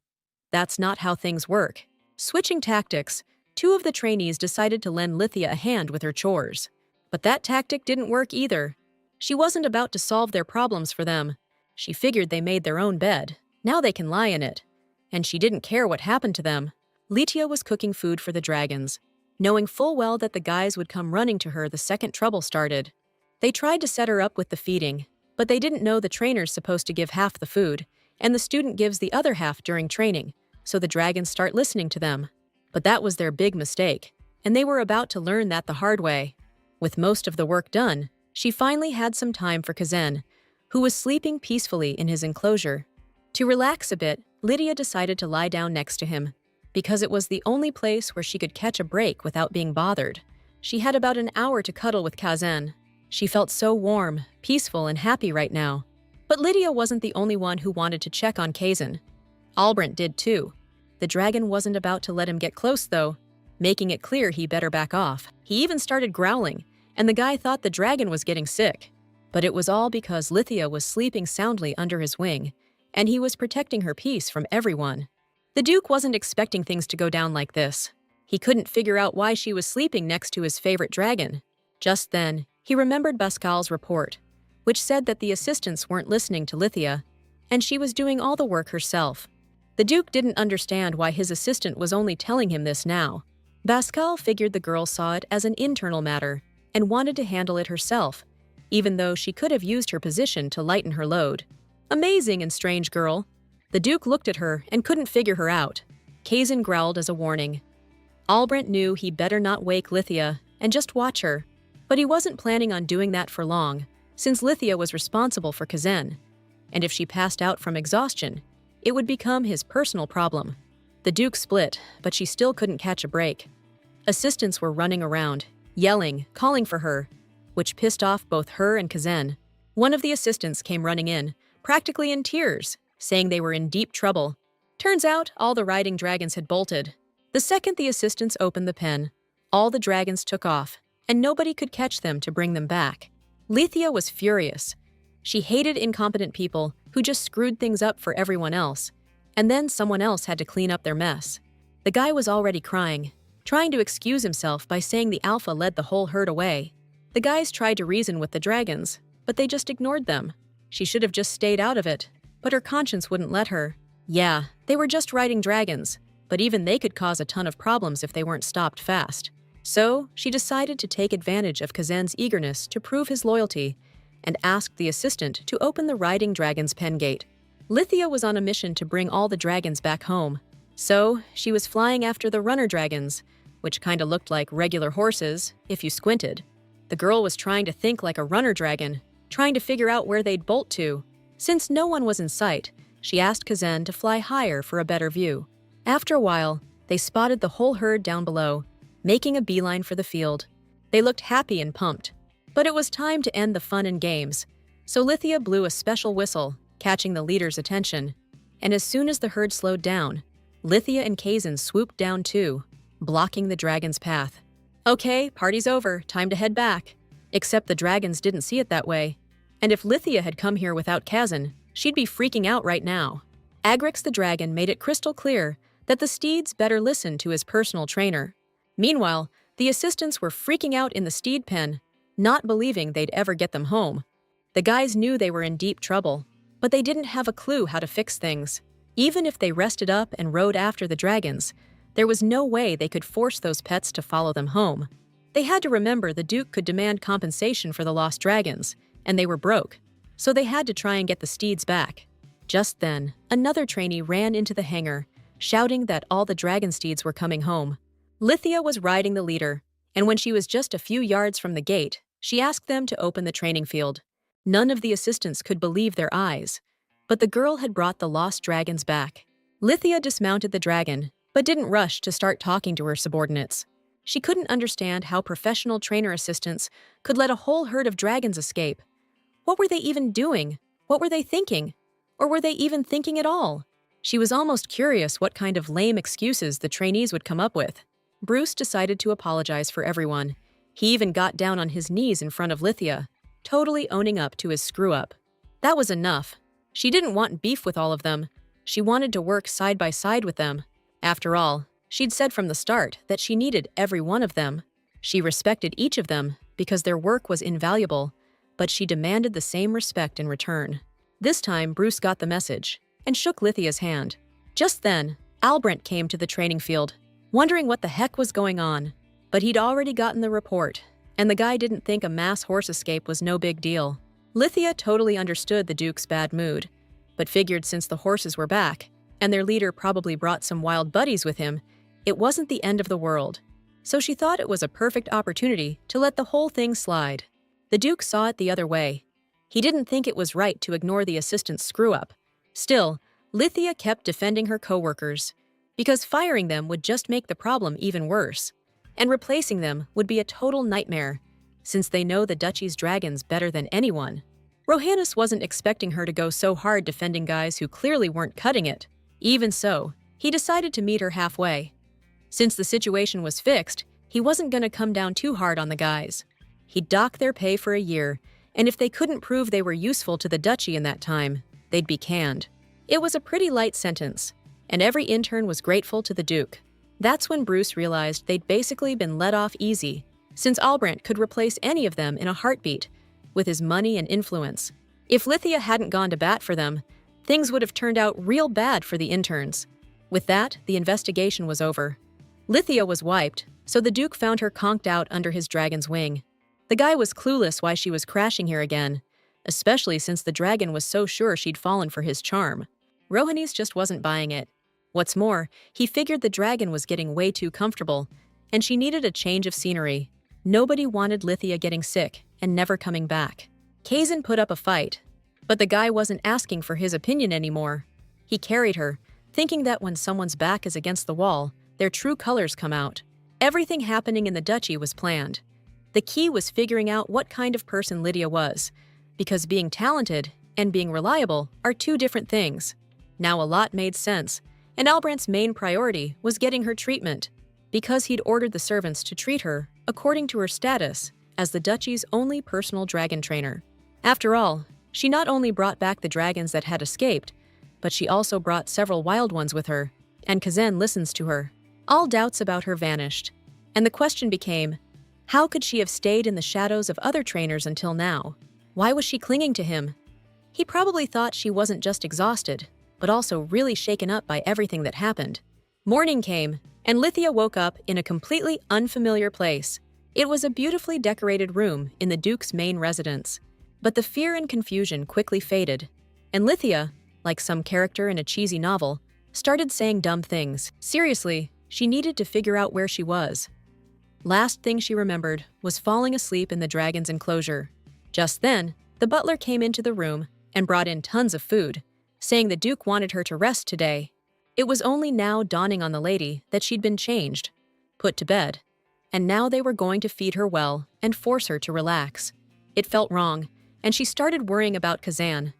That's not how things work. Switching tactics, 2 of the trainees decided to lend Lithia a hand with her chores. But that tactic didn't work either. She wasn't about to solve their problems for them. She figured they made their own bed. Now they can lie in it. And she didn't care what happened to them. Lithia was cooking food for the dragons, knowing full well that the guys would come running to her the second trouble started. They tried to set her up with the feeding, but they didn't know the trainer's supposed to give half the food, and the student gives the other half during training, so the dragons start listening to them. But that was their big mistake, and they were about to learn that the hard way. With most of the work done, she finally had some time for Kazen, who was sleeping peacefully in his enclosure. To relax a bit, Lydia decided to lie down next to him, because it was the only place where she could catch a break without being bothered. She had about an hour to cuddle with Kazen. She felt so warm, peaceful, and happy right now. But Lydia wasn't the only one who wanted to check on Kazen. Albrant did too. The dragon wasn't about to let him get close though, making it clear he better back off. He even started growling, and the guy thought the dragon was getting sick. But it was all because Lithia was sleeping soundly under his wing, and he was protecting her peace from everyone. The Duke wasn't expecting things to go down like this. He couldn't figure out why she was sleeping next to his favorite dragon. Just then, he remembered Pascal's report, which said that the assistants weren't listening to Lithia, and she was doing all the work herself. The Duke didn't understand why his assistant was only telling him this now. Pascal figured the girl saw it as an internal matter and wanted to handle it herself, even though she could have used her position to lighten her load. Amazing and strange girl. The Duke looked at her and couldn't figure her out. Kazen growled as a warning. Albrant knew he better not wake Lithia and just watch her, but he wasn't planning on doing that for long, since Lithia was responsible for Kazen, and if she passed out from exhaustion, it would become his personal problem. The Duke split, but she still couldn't catch a break. Assistants were running around, yelling, calling for her, which pissed off both her and Kazen. One of the assistants came running in, practically in tears, saying they were in deep trouble. Turns out all the riding dragons had bolted. The second the assistants opened the pen, all the dragons took off, and nobody could catch them to bring them back. Lithia was furious. She hated incompetent people who just screwed things up for everyone else, and then someone else had to clean up their mess. The guy was already crying, trying to excuse himself by saying the alpha led the whole herd away. The guys tried to reason with the dragons, but they just ignored them. She should have just stayed out of it, but her conscience wouldn't let her. Yeah, they were just riding dragons, but even they could cause a ton of problems if they weren't stopped fast. So, she decided to take advantage of Kazen's eagerness to prove his loyalty and asked the assistant to open the riding dragon's pen gate. Lithia was on a mission to bring all the dragons back home. So, she was flying after the runner dragons, which kinda looked like regular horses, if you squinted. The girl was trying to think like a runner dragon, trying to figure out where they'd bolt to. Since no one was in sight, she asked Kazen to fly higher for a better view. After a while, they spotted the whole herd down below, making a beeline for the field. They looked happy and pumped. But it was time to end the fun and games, so Lithia blew a special whistle, catching the leader's attention. And as soon as the herd slowed down, Lithia and Kazen swooped down too, blocking the dragon's path. Okay, party's over, time to head back. Except the dragons didn't see it that way. And if Lithia had come here without Kazen, she'd be freaking out right now. Agrix the dragon made it crystal clear that the steeds better listen to his personal trainer. Meanwhile, the assistants were freaking out in the steed pen, not believing they'd ever get them home. The guys knew they were in deep trouble, but they didn't have a clue how to fix things. Even if they rested up and rode after the dragons, there was no way they could force those pets to follow them home. They had to remember the Duke could demand compensation for the lost dragons, and they were broke, so they had to try and get the steeds back. Just then, another trainee ran into the hangar, shouting that all the dragon steeds were coming home. Lithia was riding the leader, and when she was just a few yards from the gate, she asked them to open the training field. None of the assistants could believe their eyes. But the girl had brought the lost dragons back. Lithia dismounted the dragon, but didn't rush to start talking to her subordinates. She couldn't understand how professional trainer assistants could let a whole herd of dragons escape. What were they even doing? What were they thinking? Or were they even thinking at all? She was almost curious what kind of lame excuses the trainees would come up with. Bruce decided to apologize for everyone. He even got down on his knees in front of Lithia, totally owning up to his screw-up. That was enough. She didn't want beef with all of them. She wanted to work side by side with them. After all, she'd said from the start that she needed every one of them. She respected each of them because their work was invaluable, but she demanded the same respect in return. This time, Bruce got the message and shook Lithia's hand. Just then, Albrant came to the training field, wondering what the heck was going on. But he'd already gotten the report, and the guy didn't think a mass horse escape was no big deal. Lithia totally understood the Duke's bad mood, but figured since the horses were back, and their leader probably brought some wild buddies with him, it wasn't the end of the world. So she thought it was a perfect opportunity to let the whole thing slide. The Duke saw it the other way. He didn't think it was right to ignore the assistant's screw-up. Still, Lithia kept defending her co-workers, because firing them would just make the problem even worse, and replacing them would be a total nightmare, since they know the Duchy's dragons better than anyone. Rohannes wasn't expecting her to go so hard defending guys who clearly weren't cutting it. Even so, he decided to meet her halfway. Since the situation was fixed, he wasn't going to come down too hard on the guys. He'd dock their pay for a year, and if they couldn't prove they were useful to the Duchy in that time, they'd be canned. It was a pretty light sentence, and every intern was grateful to the Duke. That's when Bruce realized they'd basically been let off easy, since Albrant could replace any of them in a heartbeat, with his money and influence. If Lithia hadn't gone to bat for them, things would have turned out real bad for the interns. With that, the investigation was over. Lithia was wiped, so the Duke found her conked out under his dragon's wing. The guy was clueless why she was crashing here again, especially since the dragon was so sure she'd fallen for his charm. Rohannes just wasn't buying it. What's more, he figured the dragon was getting way too comfortable, and she needed a change of scenery. Nobody wanted Lithia getting sick and never coming back. Kazan put up a fight, but the guy wasn't asking for his opinion anymore. He carried her, thinking that when someone's back is against the wall, their true colors come out. Everything happening in the Duchy was planned. The key was figuring out what kind of person Lydia was, because being talented and being reliable are two different things. Now a lot made sense, and Albrant's main priority was getting her treatment, because he'd ordered the servants to treat her according to her status as the Duchy's only personal dragon trainer. After all, she not only brought back the dragons that had escaped, but she also brought several wild ones with her, and Kazan listens to her. All doubts about her vanished, and the question became, how could she have stayed in the shadows of other trainers until now? Why was she clinging to him? He probably thought she wasn't just exhausted, but also really shaken up by everything that happened. Morning came, and Lithia woke up in a completely unfamiliar place. It was a beautifully decorated room in the Duke's main residence. But the fear and confusion quickly faded, and Lithia, like some character in a cheesy novel, started saying dumb things. Seriously, she needed to figure out where she was. Last thing she remembered was falling asleep in the dragon's enclosure. Just then, the butler came into the room and brought in tons of food, saying the Duke wanted her to rest today. It was only now dawning on the lady that she'd been changed, put to bed, and now they were going to feed her well and force her to relax. It felt wrong, and she started worrying about Kazan.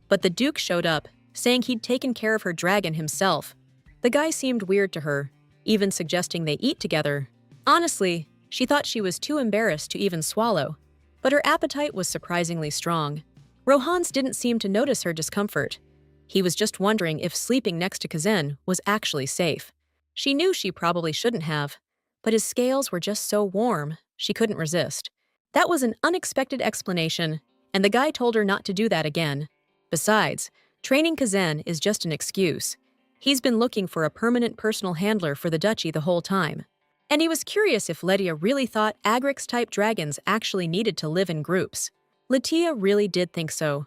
But the Duke showed up, saying he'd taken care of her dragon himself. The guy seemed weird to her, even suggesting they eat together. Honestly, she thought she was too embarrassed to even swallow, but her appetite was surprisingly strong. Rohannes didn't seem to notice her discomfort. He was just wondering if sleeping next to Kazan was actually safe. She knew she probably shouldn't have, but his scales were just so warm, she couldn't resist. That was an unexpected explanation, and the guy told her not to do that again. Besides, training Kazan is just an excuse. He's been looking for a permanent personal handler for the Duchy the whole time. And he was curious if Lydia really thought Agrix-type dragons actually needed to live in groups. Lydia really did think so.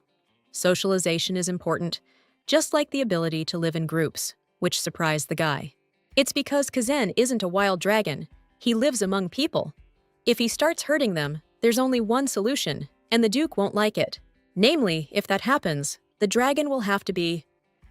Socialization is important, just like the ability to live in groups, which surprised the guy. It's because Kazan isn't a wild dragon. He lives among people. If he starts hurting them, there's only one solution, and the Duke won't like it. Namely, if that happens, the dragon will have to be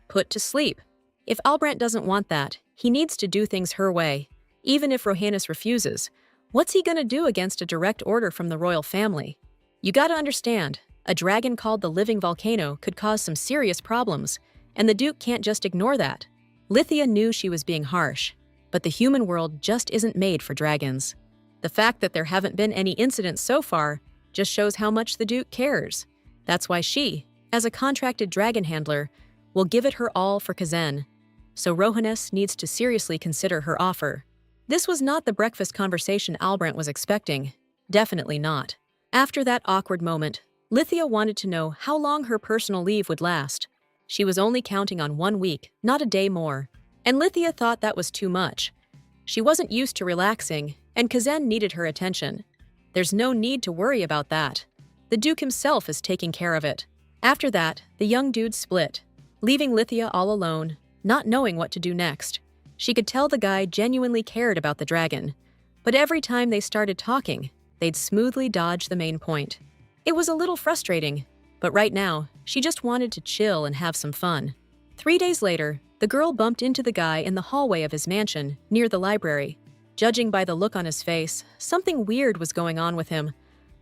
put to sleep. If Albrant doesn't want that, he needs to do things her way. Even if Rohannes refuses, what's he gonna do against a direct order from the royal family? You gotta understand, a dragon called the Living Volcano could cause some serious problems, and the Duke can't just ignore that. Lithia knew she was being harsh, but the human world just isn't made for dragons. The fact that there haven't been any incidents so far just shows how much the Duke cares. That's why she, as a contracted dragon handler, will give it her all for Kazan. So Rohannes needs to seriously consider her offer. This was not the breakfast conversation Albrant was expecting. Definitely not. After that awkward moment, Lithia wanted to know how long her personal leave would last. She was only counting on 1 week, not a day more, and Lithia thought that was too much. She wasn't used to relaxing, and Kazan needed her attention. There's no need to worry about that. The Duke himself is taking care of it. After that, the young dudes split, leaving Lithia all alone, not knowing what to do next. She could tell the guy genuinely cared about the dragon, but every time they started talking, they'd smoothly dodge the main point. It was a little frustrating, but right now, she just wanted to chill and have some fun. 3 days later, the girl bumped into the guy in the hallway of his mansion, near the library. Judging by the look on his face, something weird was going on with him.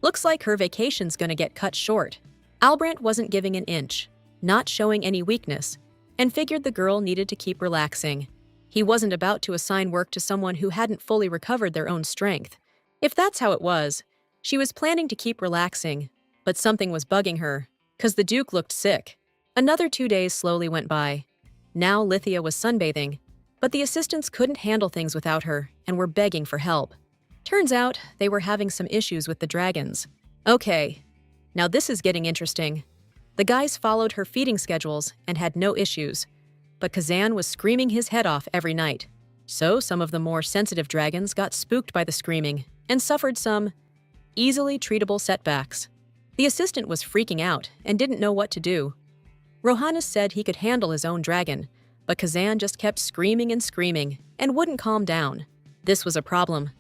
Looks like her vacation's gonna get cut short. Albrant wasn't giving an inch, not showing any weakness, and figured the girl needed to keep relaxing. He wasn't about to assign work to someone who hadn't fully recovered their own strength. If that's how it was, she was planning to keep relaxing, but something was bugging her, 'cause the Duke looked sick. Another 2 days slowly went by. Now Lithia was sunbathing, but the assistants couldn't handle things without her and were begging for help. Turns out they were having some issues with the dragons. Okay, now this is getting interesting. The guys followed her feeding schedules and had no issues, but Kazan was screaming his head off every night. So some of the more sensitive dragons got spooked by the screaming and suffered some easily treatable setbacks. The assistant was freaking out and didn't know what to do. Rohannes said he could handle his own dragon, but Kazan just kept screaming and wouldn't calm down. This was a problem.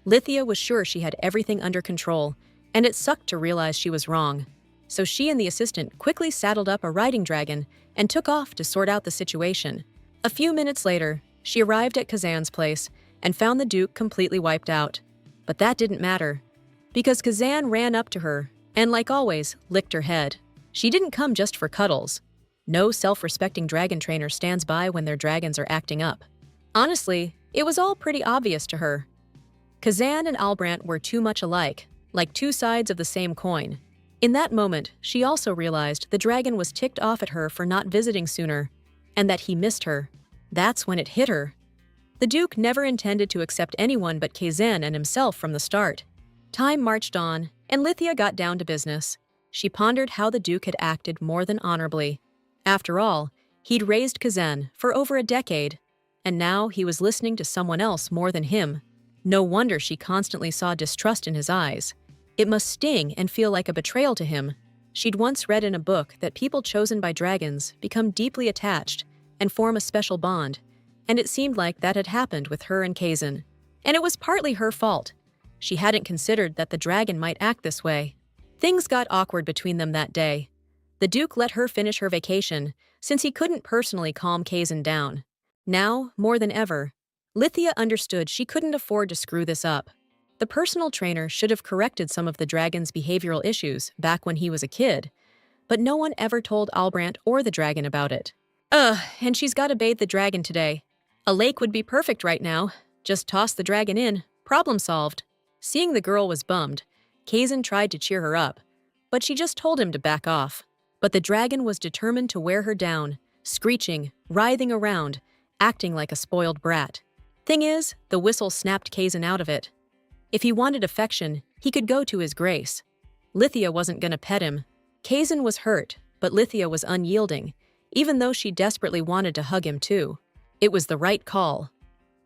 Lithia was sure she had everything under control, and it sucked to realize she was wrong. So she and the assistant quickly saddled up a riding dragon and took off to sort out the situation. A few minutes later, she arrived at Kazan's place and found the Duke completely wiped out. But that didn't matter, because Kazan ran up to her and, like always, licked her head. She didn't come just for cuddles. No self-respecting dragon trainer stands by when their dragons are acting up. Honestly, it was all pretty obvious to her. Kazan and Albrant were too much alike, like two sides of the same coin. In that moment, she also realized the dragon was ticked off at her for not visiting sooner, and that he missed her. That's when it hit her. The Duke never intended to accept anyone but Kazan and himself from the start. Time marched on, and Lithia got down to business. She pondered how the Duke had acted more than honorably. After all, he'd raised Kazan for over a decade, and now he was listening to someone else more than him. No wonder she constantly saw distrust in his eyes. It must sting and feel like a betrayal to him. She'd once read in a book that people chosen by dragons become deeply attached and form a special bond, and it seemed like that had happened with her and Kazan. And it was partly her fault. She hadn't considered that the dragon might act this way. Things got awkward between them that day. The Duke let her finish her vacation, since he couldn't personally calm Kazan down. Now, more than ever, Lithia understood she couldn't afford to screw this up. The personal trainer should have corrected some of the dragon's behavioral issues back when he was a kid, but no one ever told Albrant or the dragon about it. And she's got to bathe the dragon today. A lake would be perfect right now. Just toss the dragon in. Problem solved. Seeing the girl was bummed, Kazan tried to cheer her up, but she just told him to back off. But the dragon was determined to wear her down, screeching, writhing around, acting like a spoiled brat. Thing is, the whistle snapped Kazan out of it. If he wanted affection, he could go to his grace. Lithia wasn't gonna pet him. Kazan was hurt, but Lithia was unyielding, even though she desperately wanted to hug him too. It was the right call.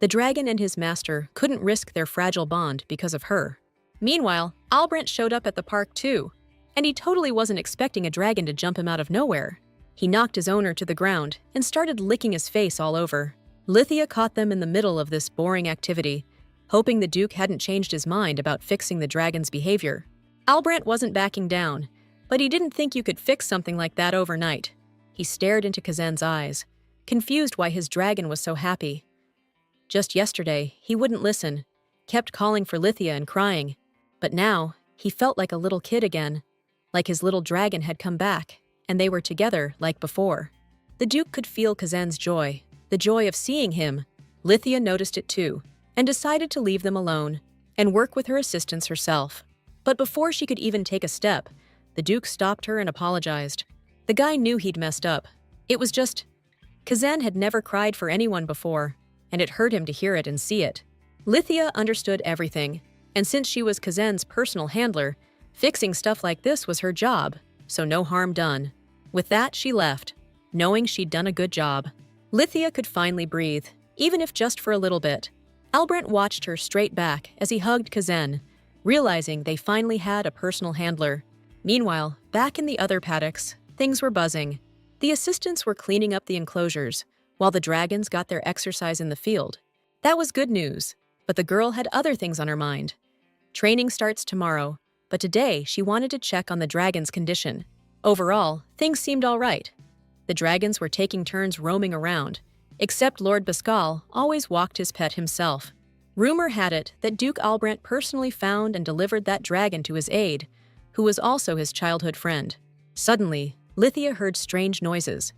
The dragon and his master couldn't risk their fragile bond because of her. Meanwhile, Albrant showed up at the park too, and he totally wasn't expecting a dragon to jump him out of nowhere. He knocked his owner to the ground and started licking his face all over. Lithia caught them in the middle of this boring activity, hoping the Duke hadn't changed his mind about fixing the dragon's behavior. Albrant wasn't backing down, But he didn't think you could fix something like that overnight. He stared into Kazen's eyes, confused why his dragon was so happy. Just yesterday, he wouldn't listen, kept calling for Lithia and crying. But now, he felt like a little kid again, like his little dragon had come back, and they were together like before. The Duke could feel Kazen's joy, the joy of seeing him. Lithia noticed it too, and decided to leave them alone and work with her assistants herself. But before she could even take a step, the Duke stopped her and apologized. The guy knew he'd messed up. It was just, Kazen had never cried for anyone before, and it hurt him to hear it and see it. Lithia understood everything, and since she was Kazen's personal handler, fixing stuff like this was her job, so no harm done. With that, she left, knowing she'd done a good job. Lithia could finally breathe, even if just for a little bit. Albrant watched her straight back as he hugged Kazen, realizing they finally had a personal handler. Meanwhile, back in the other paddocks, things were buzzing. The assistants were cleaning up the enclosures, while the dragons got their exercise in the field. That was good news, but the girl had other things on her mind. Training starts tomorrow, but today she wanted to check on the dragon's condition. Overall, things seemed all right. The dragons were taking turns roaming around, except Lord Bascal always walked his pet himself. Rumor had it that Duke Albrant personally found and delivered that dragon to his aide, who was also his childhood friend. Suddenly, Lithia heard strange noises.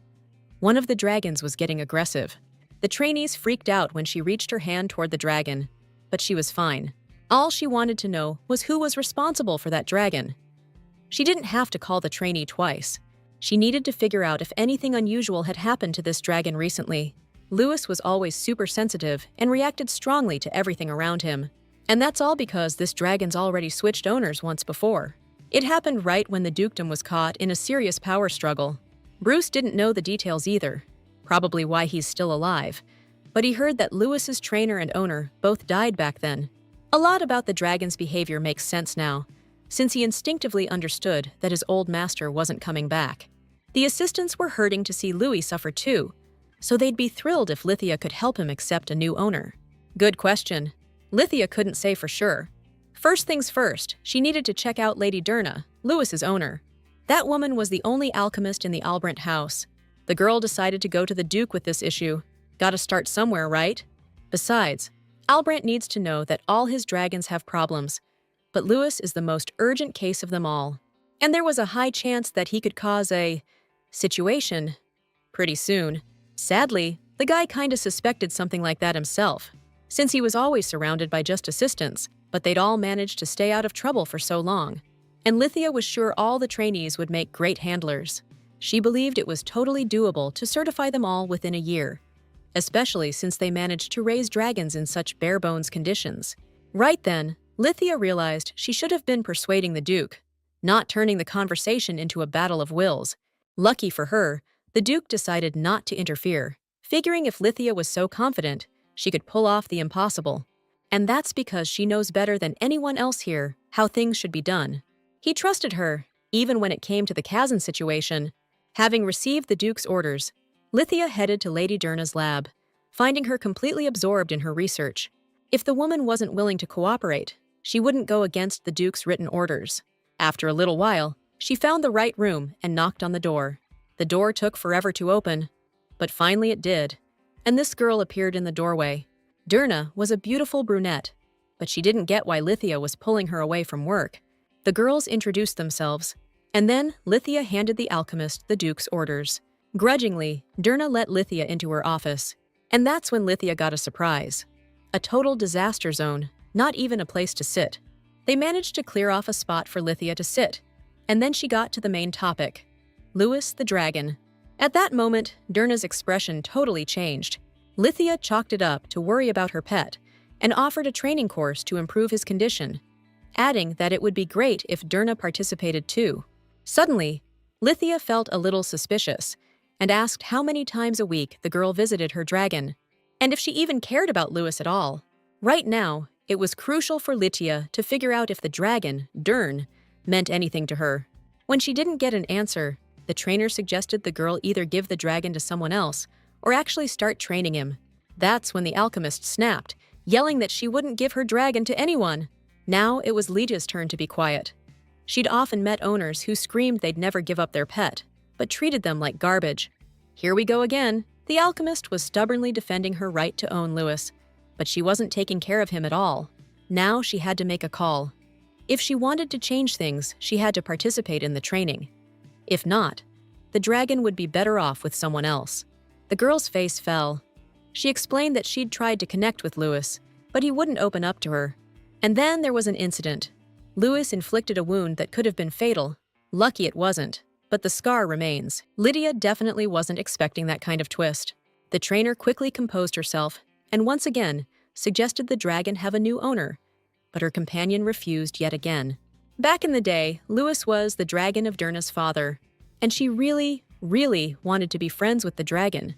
One of the dragons was getting aggressive. The trainees freaked out when she reached her hand toward the dragon, but she was fine. All she wanted to know was who was responsible for that dragon. She didn't have to call the trainee twice. She needed to figure out if anything unusual had happened to this dragon recently. Louis was always super sensitive and reacted strongly to everything around him. And that's all because this dragon's already switched owners once before. It happened right when the dukedom was caught in a serious power struggle. Bruce didn't know the details either, probably why he's still alive, but he heard that Louis's trainer and owner both died back then. A lot about the dragon's behavior makes sense now, since he instinctively understood that his old master wasn't coming back. The assistants were hurting to see Louis suffer too, so they'd be thrilled if Lithia could help him accept a new owner. Good question. Lithia couldn't say for sure. First things first, she needed to check out Lady Durna, Louis's owner. That woman was the only alchemist in the Albrant house. The girl decided to go to the Duke with this issue. Gotta start somewhere, right? Besides, Albrant needs to know that all his dragons have problems, but Louis is the most urgent case of them all. And there was a high chance that he could cause a situation pretty soon. Sadly, the guy kinda suspected something like that himself, since he was always surrounded by just assistants, but they'd all managed to stay out of trouble for so long. And Lithia was sure all the trainees would make great handlers. She believed it was totally doable to certify them all within a year, especially since they managed to raise dragons in such bare-bones conditions. Right then, Lithia realized she should have been persuading the Duke, not turning the conversation into a battle of wills. Lucky for her, the Duke decided not to interfere, figuring if Lithia was so confident, she could pull off the impossible. And that's because she knows better than anyone else here how things should be done. He trusted her, even when it came to the Kazan situation. Having received the Duke's orders, Lithia headed to Lady Durna's lab, finding her completely absorbed in her research. If the woman wasn't willing to cooperate, she wouldn't go against the Duke's written orders. After a little while, she found the right room and knocked on the door. The door took forever to open, but finally it did, and this girl appeared in the doorway. Durna was a beautiful brunette, but she didn't get why Lithia was pulling her away from work. The girls introduced themselves, and then Lithia handed the alchemist the Duke's orders. Grudgingly, Durna let Lithia into her office, and that's when Lithia got a surprise. A total disaster zone, not even a place to sit. They managed to clear off a spot for Lithia to sit, and then she got to the main topic, Louis the dragon. At that moment, Durna's expression totally changed. Lithia chalked it up to worry about her pet and offered a training course to improve his condition, adding that it would be great if Durna participated too. Suddenly, Lithia felt a little suspicious and asked how many times a week the girl visited her dragon, and if she even cared about Louis at all. Right now, it was crucial for Lithia to figure out if the dragon, Dern, meant anything to her. When she didn't get an answer, the trainer suggested the girl either give the dragon to someone else or actually start training him. That's when the alchemist snapped, yelling that she wouldn't give her dragon to anyone. Now it was Lydia's turn to be quiet. She'd often met owners who screamed they'd never give up their pet, but treated them like garbage. Here we go again. The alchemist was stubbornly defending her right to own Lewis, but she wasn't taking care of him at all. Now she had to make a call. If she wanted to change things, she had to participate in the training. If not, the dragon would be better off with someone else. The girl's face fell. She explained that she'd tried to connect with Lewis, but he wouldn't open up to her. And then there was an incident. Lewis inflicted a wound that could have been fatal. Lucky it wasn't, but the scar remains. Lydia definitely wasn't expecting that kind of twist. The trainer quickly composed herself and once again suggested the dragon have a new owner, but her companion refused yet again. Back in the day, Lewis was the dragon of Derna's father, and she really wanted to be friends with the dragon.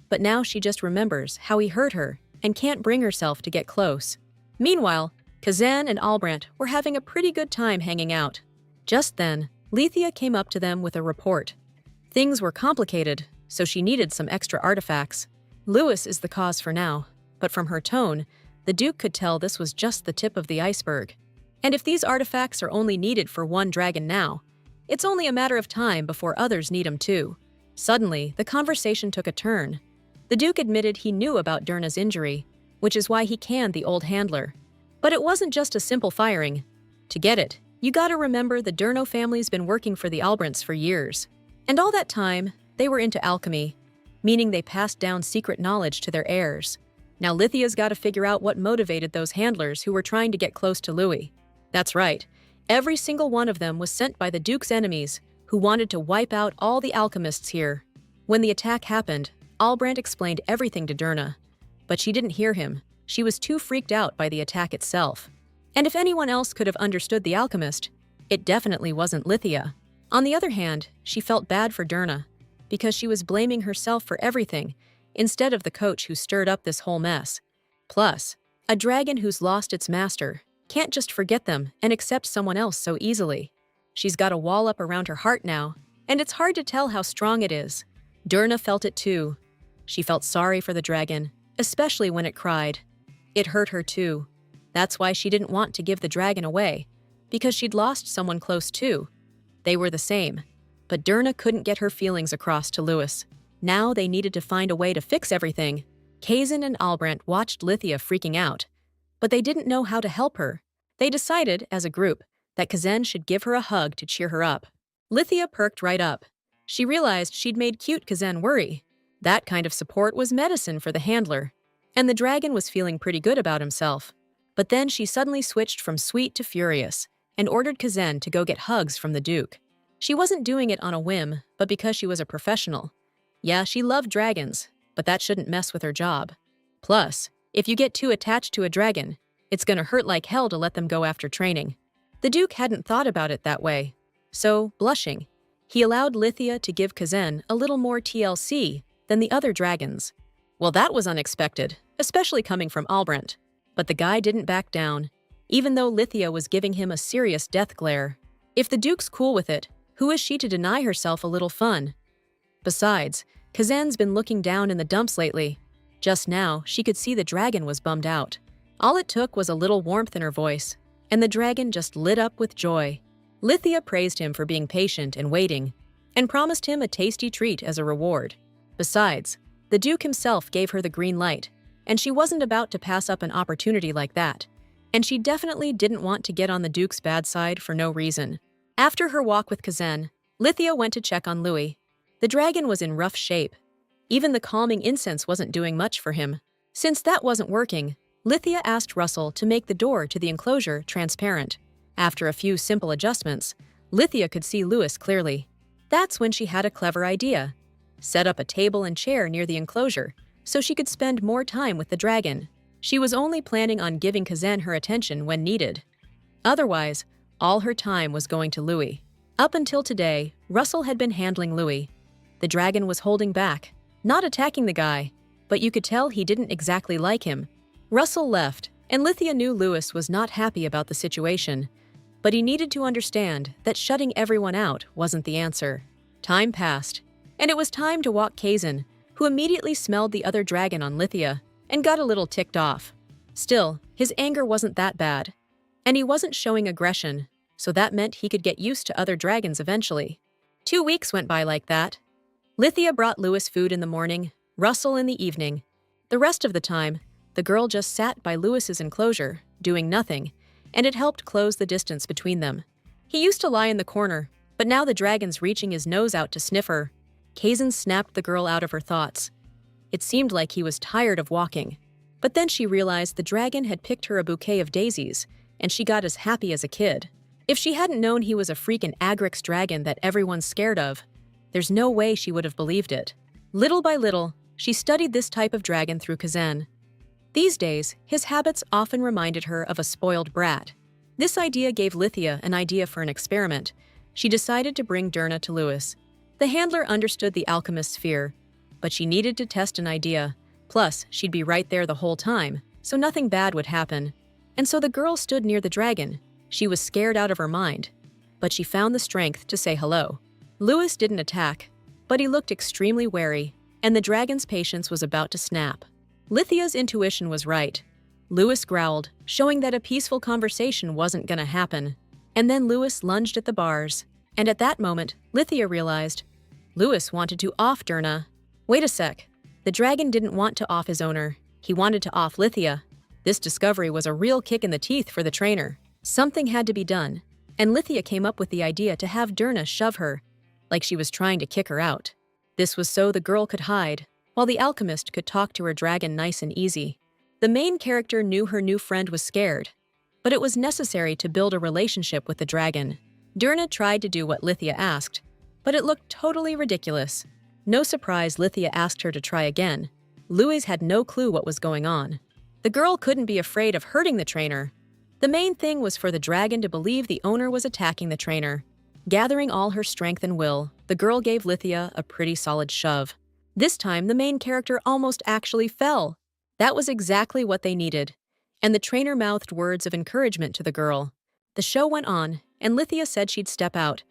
But now she just remembers how he hurt her and can't bring herself to get close. Meanwhile, Kazan and Albrandt were having a pretty good time hanging out. Just then, Lethia came up to them with a report. Things were complicated, so she needed some extra artifacts. Lewis is the cause for now, but from her tone, the Duke could tell this was just the tip of the iceberg. And if these artifacts are only needed for one dragon now, it's only a matter of time before others need them too. Suddenly, the conversation took a turn. The Duke admitted he knew about Derna's injury, which is why he canned the old handler. But it wasn't just a simple firing. To get it, you gotta remember the Derno family's been working for the Albrandts for years. And all that time, they were into alchemy, meaning they passed down secret knowledge to their heirs. Now Lithia's gotta figure out what motivated those handlers who were trying to get close to Louis. That's right, every single one of them was sent by the Duke's enemies, who wanted to wipe out all the alchemists here. When the attack happened, Albrandt explained everything to Derna, but she didn't hear him. She was too freaked out by the attack itself. And if anyone else could have understood the alchemist, it definitely wasn't Lithia. On the other hand, she felt bad for Derna, because she was blaming herself for everything, instead of the coach who stirred up this whole mess. Plus, a dragon who's lost its master can't just forget them and accept someone else so easily. She's got a wall up around her heart now, and it's hard to tell how strong it is. Derna felt it too. She felt sorry for the dragon, especially when it cried. It hurt her too. That's why she didn't want to give the dragon away, because she'd lost someone close too. They were the same, but Derna couldn't get her feelings across to Lewis. Now they needed to find a way to fix everything. Kazan and Albrandt watched Lithia freaking out, but they didn't know how to help her. They decided, as a group, that Kazan should give her a hug to cheer her up. Lithia perked right up. She realized she'd made cute Kazan worry. That kind of support was medicine for the handler. And the dragon was feeling pretty good about himself. But then she suddenly switched from sweet to furious and ordered Kazan to go get hugs from the Duke. She wasn't doing it on a whim, but because she was a professional. Yeah, she loved dragons, but that shouldn't mess with her job. Plus, if you get too attached to a dragon, it's gonna hurt like hell to let them go after training. The Duke hadn't thought about it that way. So, blushing, he allowed Lithia to give Kazan a little more TLC than the other dragons. Well, that was unexpected, especially coming from Albrandt. But the guy didn't back down, even though Lithia was giving him a serious death glare. If the Duke's cool with it, who is she to deny herself a little fun? Besides, Kazan's been looking down in the dumps lately. Just now, she could see the dragon was bummed out. All it took was a little warmth in her voice, and the dragon just lit up with joy. Lithia praised him for being patient and waiting, and promised him a tasty treat as a reward. Besides, the Duke himself gave her the green light, and she wasn't about to pass up an opportunity like that. And she definitely didn't want to get on the Duke's bad side for no reason. After her walk with Kazan, Lithia went to check on Louis. The dragon was in rough shape. Even the calming incense wasn't doing much for him. Since that wasn't working, Lithia asked Russell to make the door to the enclosure transparent. After a few simple adjustments, Lithia could see Louis clearly. That's when she had a clever idea. Set up a table and chair near the enclosure so she could spend more time with the dragon. She was only planning on giving Kazan her attention when needed. Otherwise, all her time was going to Louis. Up until today, Russell had been handling Louis. The dragon was holding back, not attacking the guy, but you could tell he didn't exactly like him. Russell left, and Lithia knew Louis was not happy about the situation, but he needed to understand that shutting everyone out wasn't the answer. Time passed, and it was time to walk Kazan, who immediately smelled the other dragon on Lithia and got a little ticked off. Still, his anger wasn't that bad, and he wasn't showing aggression, so that meant he could get used to other dragons eventually. 2 weeks went by like that. Lithia brought Lewis food in the morning, Russell in the evening. The rest of the time, the girl just sat by Lewis's enclosure, doing nothing, and it helped close the distance between them. He used to lie in the corner, but now the dragon's reaching his nose out to sniff her. Kazan snapped the girl out of her thoughts. It seemed like he was tired of walking. But then she realized the dragon had picked her a bouquet of daisies, and she got as happy as a kid. If she hadn't known he was a freaking Agrix dragon that everyone's scared of, there's no way she would have believed it. Little by little, she studied this type of dragon through Kazan. These days, his habits often reminded her of a spoiled brat. This idea gave Lithia an idea for an experiment. She decided to bring Dirna to Lewis. The handler understood the alchemist's fear, but she needed to test an idea. Plus, she'd be right there the whole time, so nothing bad would happen. And so the girl stood near the dragon. She was scared out of her mind, but she found the strength to say hello. Lewis didn't attack, but he looked extremely wary, and the dragon's patience was about to snap. Lithia's intuition was right. Lewis growled, showing that a peaceful conversation wasn't gonna happen. And then Lewis lunged at the bars, and at that moment, Lithia realized Lewis wanted to off Dirna. Wait a sec. The dragon didn't want to off his owner. He wanted to off Lithia. This discovery was a real kick in the teeth for the trainer. Something had to be done, and Lithia came up with the idea to have Dirna shove her, like she was trying to kick her out. This was so the girl could hide, while the alchemist could talk to her dragon nice and easy. The main character knew her new friend was scared, but it was necessary to build a relationship with the dragon. Dirna tried to do what Lithia asked, but it looked totally ridiculous. No surprise Lithia asked her to try again. Louise had no clue what was going on. The girl couldn't be afraid of hurting the trainer. The main thing was for the dragon to believe the owner was attacking the trainer. Gathering all her strength and will, the girl gave Lithia a pretty solid shove. This time, the main character almost actually fell. That was exactly what they needed, and the trainer mouthed words of encouragement to the girl. The show went on, and Lithia said she'd step out,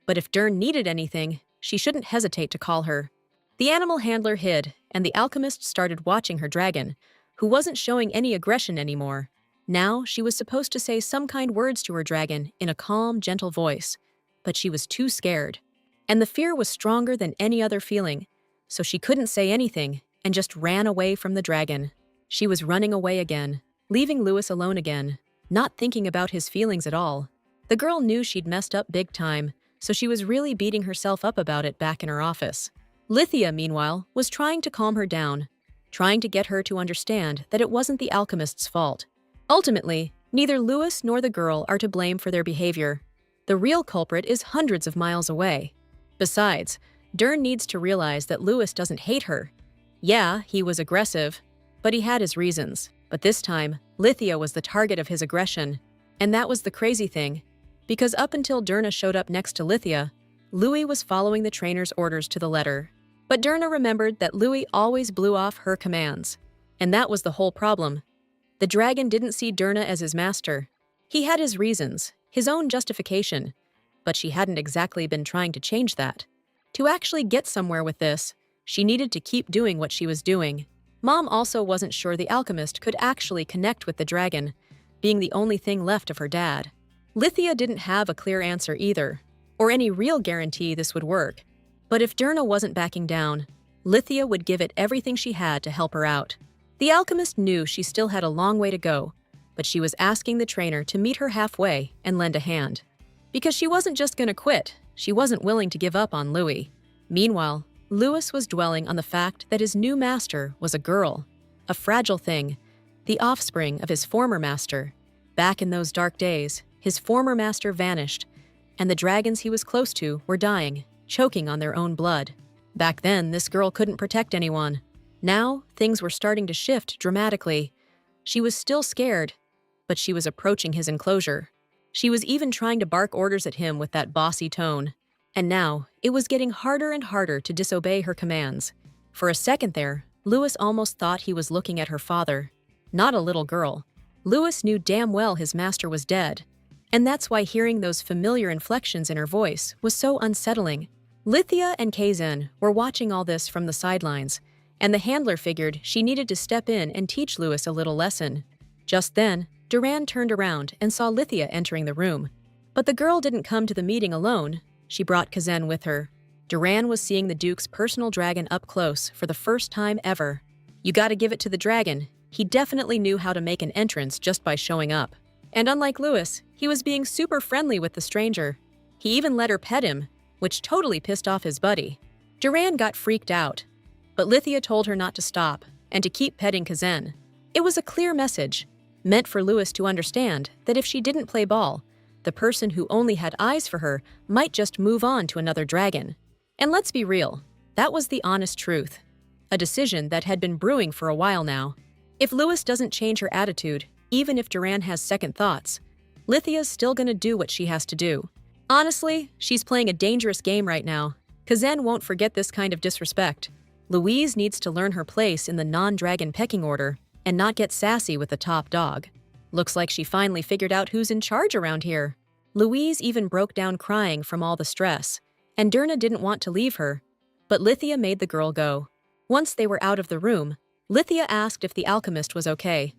but if Dern needed anything, she shouldn't hesitate to call her. The animal handler hid, and the alchemist started watching her dragon, who wasn't showing any aggression anymore. Now, she was supposed to say some kind words to her dragon in a calm, gentle voice, but she was too scared. And the fear was stronger than any other feeling, so she couldn't say anything and just ran away from the dragon. She was running away again, leaving Lewis alone again, not thinking about his feelings at all. The girl knew she'd messed up big time, so she was really beating herself up about it back in her office. Lithia, meanwhile, was trying to calm her down, trying to get her to understand that it wasn't the alchemist's fault. Ultimately, neither Lewis nor the girl are to blame for their behavior. The real culprit is hundreds of miles away. Besides, Dern needs to realize that Lewis doesn't hate her. Yeah, he was aggressive, but he had his reasons. But this time, Lithia was the target of his aggression. And that was the crazy thing, because up until Dirna showed up next to Lithia, Louis was following the trainer's orders to the letter. But Dirna remembered that Louis always blew off her commands. And that was the whole problem. The dragon didn't see Dirna as his master. He had his reasons, his own justification, but she hadn't exactly been trying to change that. To actually get somewhere with this, she needed to keep doing what she was doing. Mom also wasn't sure the alchemist could actually connect with the dragon, being the only thing left of her dad. Lithia didn't have a clear answer either, or any real guarantee this would work. But if Dirna wasn't backing down, Lithia would give it everything she had to help her out. The alchemist knew she still had a long way to go, but she was asking the trainer to meet her halfway and lend a hand. Because she wasn't just gonna quit, she wasn't willing to give up on Louis. Meanwhile, Lewis was dwelling on the fact that his new master was a girl, a fragile thing, the offspring of his former master. Back in those dark days, his former master vanished, and the dragons he was close to were dying, choking on their own blood. Back then, this girl couldn't protect anyone. Now, things were starting to shift dramatically. She was still scared, but she was approaching his enclosure. She was even trying to bark orders at him with that bossy tone. And now, it was getting harder and harder to disobey her commands. For a second there, Lewis almost thought he was looking at her father, not a little girl. Lewis knew damn well his master was dead, and that's why hearing those familiar inflections in her voice was so unsettling. Lithia and Kazan were watching all this from the sidelines, and the handler figured she needed to step in and teach Lewis a little lesson. Just then, Duran turned around and saw Lithia entering the room. But the girl didn't come to the meeting alone. She brought Kazan with her. Duran was seeing the Duke's personal dragon up close for the first time ever. You gotta give it to the dragon. He definitely knew how to make an entrance just by showing up. And unlike Lewis, he was being super friendly with the stranger. He even let her pet him, which totally pissed off his buddy. Duran got freaked out, but Lithia told her not to stop and to keep petting Kazan. It was a clear message, meant for Lewis to understand that if she didn't play ball, the person who only had eyes for her might just move on to another dragon. And let's be real, that was the honest truth. A decision that had been brewing for a while now. If Lewis doesn't change her attitude, even if Duran has second thoughts, Lithia's still gonna do what she has to do. Honestly, she's playing a dangerous game right now. Kazan won't forget this kind of disrespect. Louise needs to learn her place in the non-dragon pecking order and not get sassy with the top dog. Looks like she finally figured out who's in charge around here. Louise even broke down crying from all the stress, and Durna didn't want to leave her, but Lithia made the girl go. Once they were out of the room, Lithia asked if the alchemist was okay.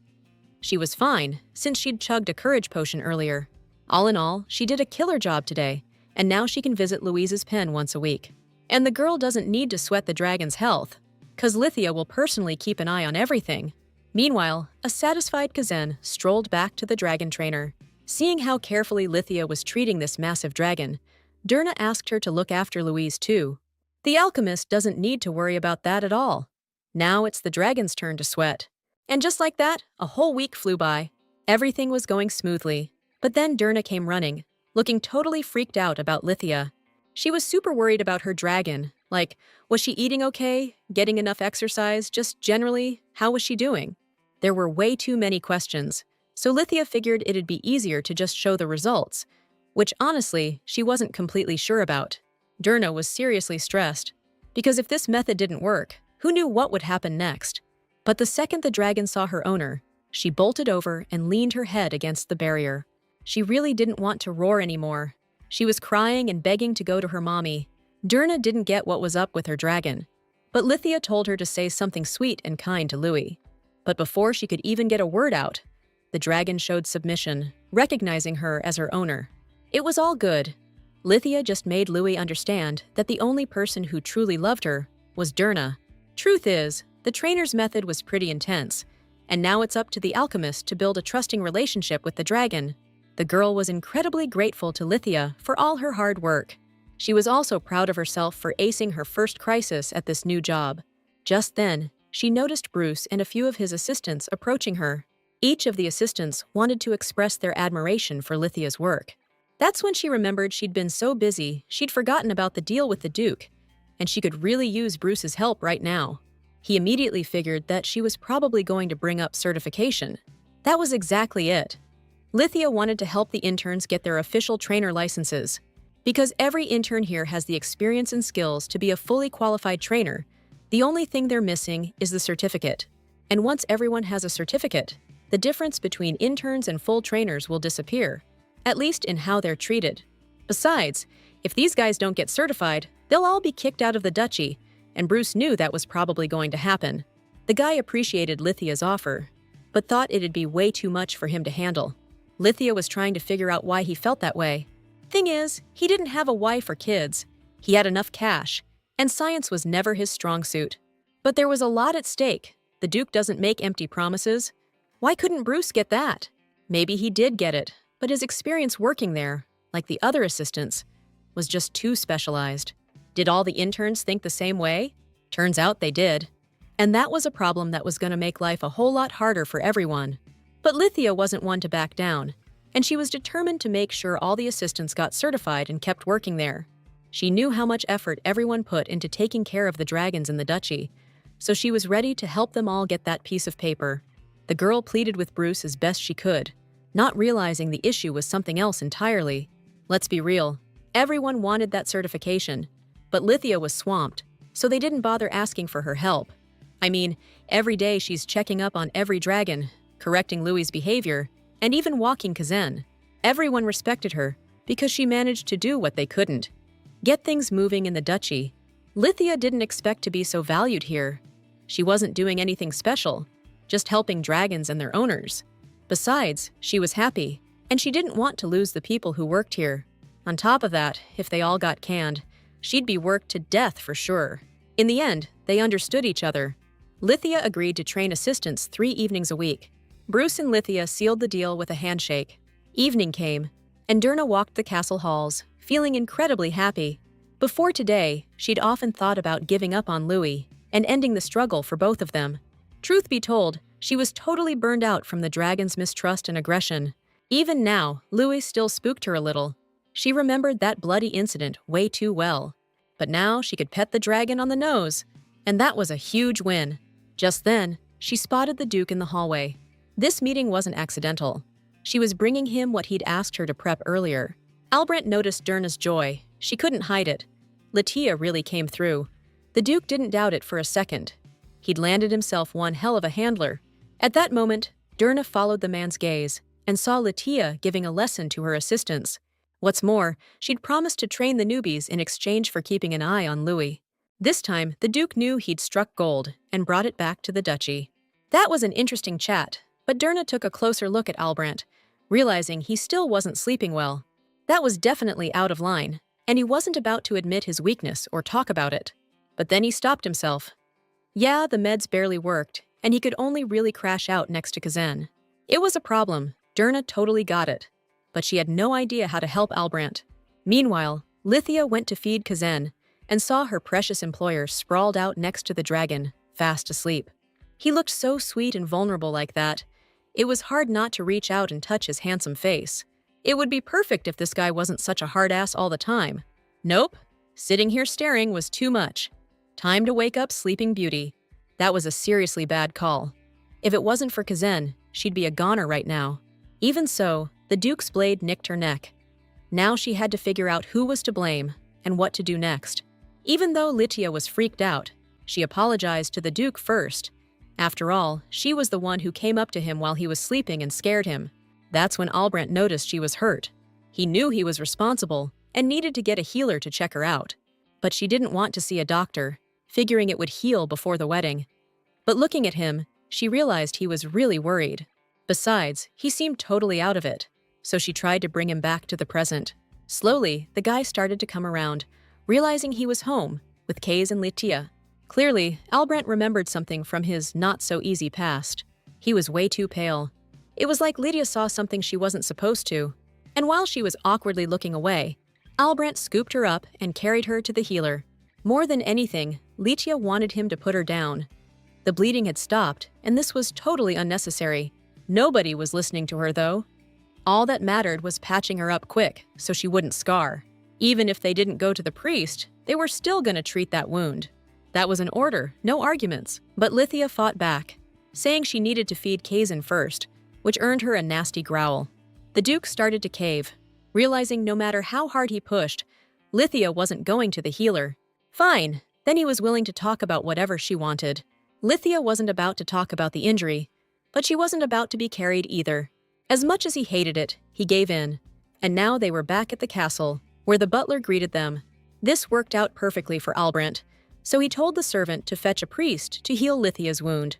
She was fine, since she'd chugged a courage potion earlier. All in all, she did a killer job today, and now she can visit Louise's pen once a week. And the girl doesn't need to sweat the dragon's health, 'cause Lithia will personally keep an eye on everything. Meanwhile, a satisfied Kazan strolled back to the dragon trainer. Seeing how carefully Lithia was treating this massive dragon, Durna asked her to look after Louise too. The alchemist doesn't need to worry about that at all. Now it's the dragon's turn to sweat. And just like that, a whole week flew by. Everything was going smoothly. But then Durna came running, looking totally freaked out about Lithia. She was super worried about her dragon. Like, was she eating okay? Getting enough exercise? Just generally, how was she doing? There were way too many questions, so Lithia figured it'd be easier to just show the results, which honestly, she wasn't completely sure about. Durna was seriously stressed, because if this method didn't work, who knew what would happen next? But the second the dragon saw her owner, she bolted over and leaned her head against the barrier. She really didn't want to roar anymore. She was crying and begging to go to her mommy. Durna didn't get what was up with her dragon, but Lithia told her to say something sweet and kind to Louis. But before she could even get a word out, the dragon showed submission, recognizing her as her owner. It was all good. Lithia just made Louis understand that the only person who truly loved her was Durna. Truth is, the trainer's method was pretty intense, and now it's up to the alchemist to build a trusting relationship with the dragon. The girl was incredibly grateful to Lithia for all her hard work. She was also proud of herself for acing her first crisis at this new job. Just then, she noticed Bruce and a few of his assistants approaching her. Each of the assistants wanted to express their admiration for Lithia's work. That's when she remembered she'd been so busy she'd forgotten about the deal with the Duke, and she could really use Bruce's help right now. He immediately figured that she was probably going to bring up certification. That was exactly it. Lithia wanted to help the interns get their official trainer licenses. Because every intern here has the experience and skills to be a fully qualified trainer, the only thing they're missing is the certificate. And once everyone has a certificate, the difference between interns and full trainers will disappear, at least in how they're treated. Besides, if these guys don't get certified, they'll all be kicked out of the duchy, and Bruce knew that was probably going to happen. The guy appreciated Lithia's offer, but thought it'd be way too much for him to handle. Lithia was trying to figure out why he felt that way. Thing is, he didn't have a wife or kids. He had enough cash, and science was never his strong suit. But there was a lot at stake. The Duke doesn't make empty promises. Why couldn't Bruce get that? Maybe he did get it, but his experience working there, like the other assistants, was just too specialized. Did all the interns think the same way? Turns out they did. And that was a problem that was going to make life a whole lot harder for everyone. But Lithia wasn't one to back down, and she was determined to make sure all the assistants got certified and kept working there. She knew how much effort everyone put into taking care of the dragons in the duchy, so she was ready to help them all get that piece of paper. The girl pleaded with Bruce as best she could, not realizing the issue was something else entirely. Let's be real, everyone wanted that certification, but Lithia was swamped, so they didn't bother asking for her help. I mean, every day she's checking up on every dragon, correcting Louis's behavior, and even walking Kazan. Everyone respected her because she managed to do what they couldn't. Get things moving in the duchy. Lithia didn't expect to be so valued here. She wasn't doing anything special, just helping dragons and their owners. Besides, she was happy. and she didn't want to lose the people who worked here. On top of that, if they all got canned, she'd be worked to death for sure. In the end, they understood each other. Lithia agreed to train assistants 3 evenings a week. Bruce and Lithia sealed the deal with a handshake. Evening came, and Dirna walked the castle halls, feeling incredibly happy. Before today, she'd often thought about giving up on Louis and ending the struggle for both of them. Truth be told, she was totally burned out from the dragon's mistrust and aggression. Even now, Louis still spooked her a little. She remembered that bloody incident way too well. But now she could pet the dragon on the nose, and that was a huge win. Just then, she spotted the Duke in the hallway. This meeting wasn't accidental. She was bringing him what he'd asked her to prep earlier. Albrecht noticed Dirna's joy. She couldn't hide it. Lithia really came through. The Duke didn't doubt it for a second. He'd landed himself one hell of a handler. At that moment, Dirna followed the man's gaze and saw Lithia giving a lesson to her assistants. What's more, she'd promised to train the newbies in exchange for keeping an eye on Louis. This time, the Duke knew he'd struck gold and brought it back to the duchy. That was an interesting chat, but Dirna took a closer look at Albrecht, realizing he still wasn't sleeping well. That was definitely out of line, and he wasn't about to admit his weakness or talk about it. But then he stopped himself. Yeah, the meds barely worked, and he could only really crash out next to Kazan. It was a problem. Dirna totally got it, but she had no idea how to help Albrecht. Meanwhile, Lithia went to feed Kazan and saw her precious employer sprawled out next to the dragon, fast asleep. He looked so sweet and vulnerable like that. It was hard not to reach out and touch his handsome face. It would be perfect if this guy wasn't such a hard ass all the time. Nope, sitting here staring was too much. Time to wake up, Sleeping Beauty. That was a seriously bad call. If it wasn't for Kazan, she'd be a goner right now. Even so, the Duke's blade nicked her neck. Now she had to figure out who was to blame and what to do next. Even though Lithia was freaked out, she apologized to the Duke first. After all, she was the one who came up to him while he was sleeping and scared him. That's when Albrecht noticed she was hurt. He knew he was responsible and needed to get a healer to check her out. But she didn't want to see a doctor, figuring it would heal before the wedding. But looking at him, she realized he was really worried. Besides, he seemed totally out of it, so she tried to bring him back to the present. Slowly, the guy started to come around, realizing he was home, with Kaze and Lithia. Clearly, Albrecht remembered something from his not-so-easy past. He was way too pale. It was like Lydia saw something she wasn't supposed to, and while she was awkwardly looking away, Albrecht scooped her up and carried her to the healer. More than anything, Lithia wanted him to put her down. The bleeding had stopped, and this was totally unnecessary. Nobody was listening to her, though. All that mattered was patching her up quick, so she wouldn't scar. Even if they didn't go to the priest, they were still going to treat that wound. That was an order, no arguments, but Lithia fought back, saying she needed to feed Kazan first, which earned her a nasty growl. The Duke started to cave, realizing no matter how hard he pushed, Lithia wasn't going to the healer. Fine, then he was willing to talk about whatever she wanted. Lithia wasn't about to talk about the injury, but she wasn't about to be carried either. As much as he hated it, he gave in, and now they were back at the castle, where the butler greeted them. This worked out perfectly for Albrecht, so he told the servant to fetch a priest to heal Lithia's wound.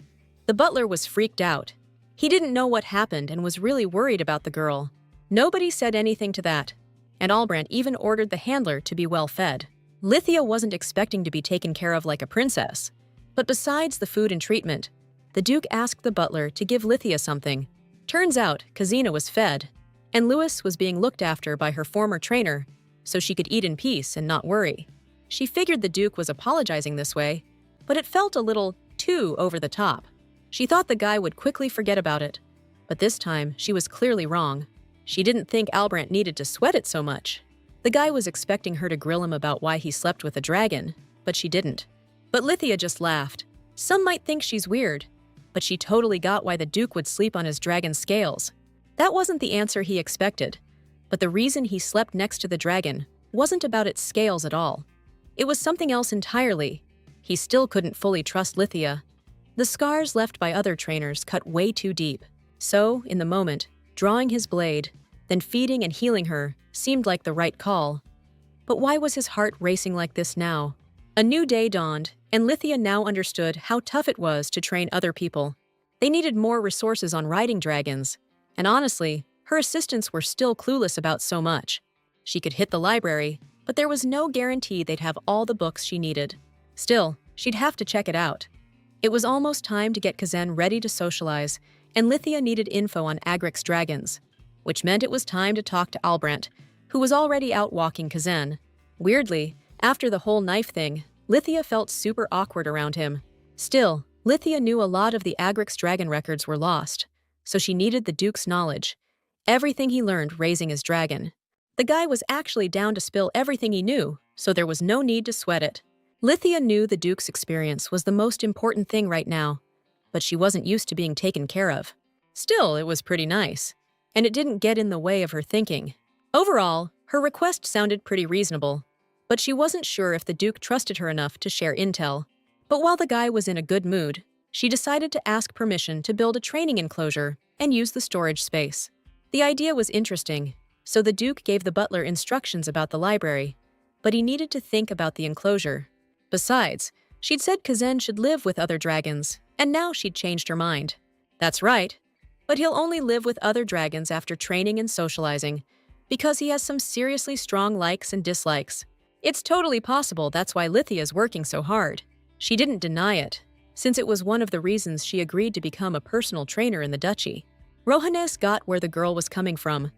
The butler was freaked out. He didn't know what happened and was really worried about the girl. Nobody said anything to that, and Albrecht even ordered the handler to be well fed. Lithia wasn't expecting to be taken care of like a princess, but besides the food and treatment, the Duke asked the butler to give Lithia something. Turns out, Kazina was fed, and Louis was being looked after by her former trainer, so she could eat in peace and not worry. She figured the Duke was apologizing this way, but it felt a little too over the top. She thought the guy would quickly forget about it, but this time she was clearly wrong. She didn't think Albrecht needed to sweat it so much. The guy was expecting her to grill him about why he slept with a dragon, but she didn't. But Lithia just laughed. Some might think she's weird, but she totally got why the Duke would sleep on his dragon scales. That wasn't the answer he expected, but the reason he slept next to the dragon wasn't about its scales at all. It was something else entirely. He still couldn't fully trust Lithia. The scars left by other trainers cut way too deep, so, in the moment, drawing his blade, then feeding and healing her seemed like the right call. But why was his heart racing like this now? A new day dawned, and Lithia now understood how tough it was to train other people. They needed more resources on riding dragons, and honestly, Her assistants were still clueless about so much. She could hit the library, but there was no guarantee they'd have all the books she needed. Still, she'd have to check it out. It was almost time to get Kazan ready to socialize, and Lithia needed info on Agric's dragons, which meant it was time to talk to Albrandt, who was already out walking Kazan. Weirdly, after the whole knife thing, Lithia felt super awkward around him. Still, Lithia knew a lot of the Agric's dragon records were lost, so she needed the Duke's knowledge. Everything he learned raising his dragon. The guy was actually down to spill everything he knew, so there was no need to sweat it. Lithia knew the Duke's experience was the most important thing right now, but she wasn't used to being taken care of. Still, it was pretty nice, and it didn't get in the way of her thinking. Overall, her request sounded pretty reasonable, but she wasn't sure if the Duke trusted her enough to share intel. But while the guy was in a good mood, she decided to ask permission to build a training enclosure and use the storage space. The idea was interesting, so the Duke gave the butler instructions about the library, but he needed to think about the enclosure. Besides, she'd said Kazan should live with other dragons, and now she'd changed her mind. That's right, but he'll only live with other dragons after training and socializing, because he has some seriously strong likes and dislikes. It's totally possible that's why Lithia's working so hard. She didn't deny it, since it was one of the reasons she agreed to become a personal trainer in the duchy. Rohannes got where the girl was coming from,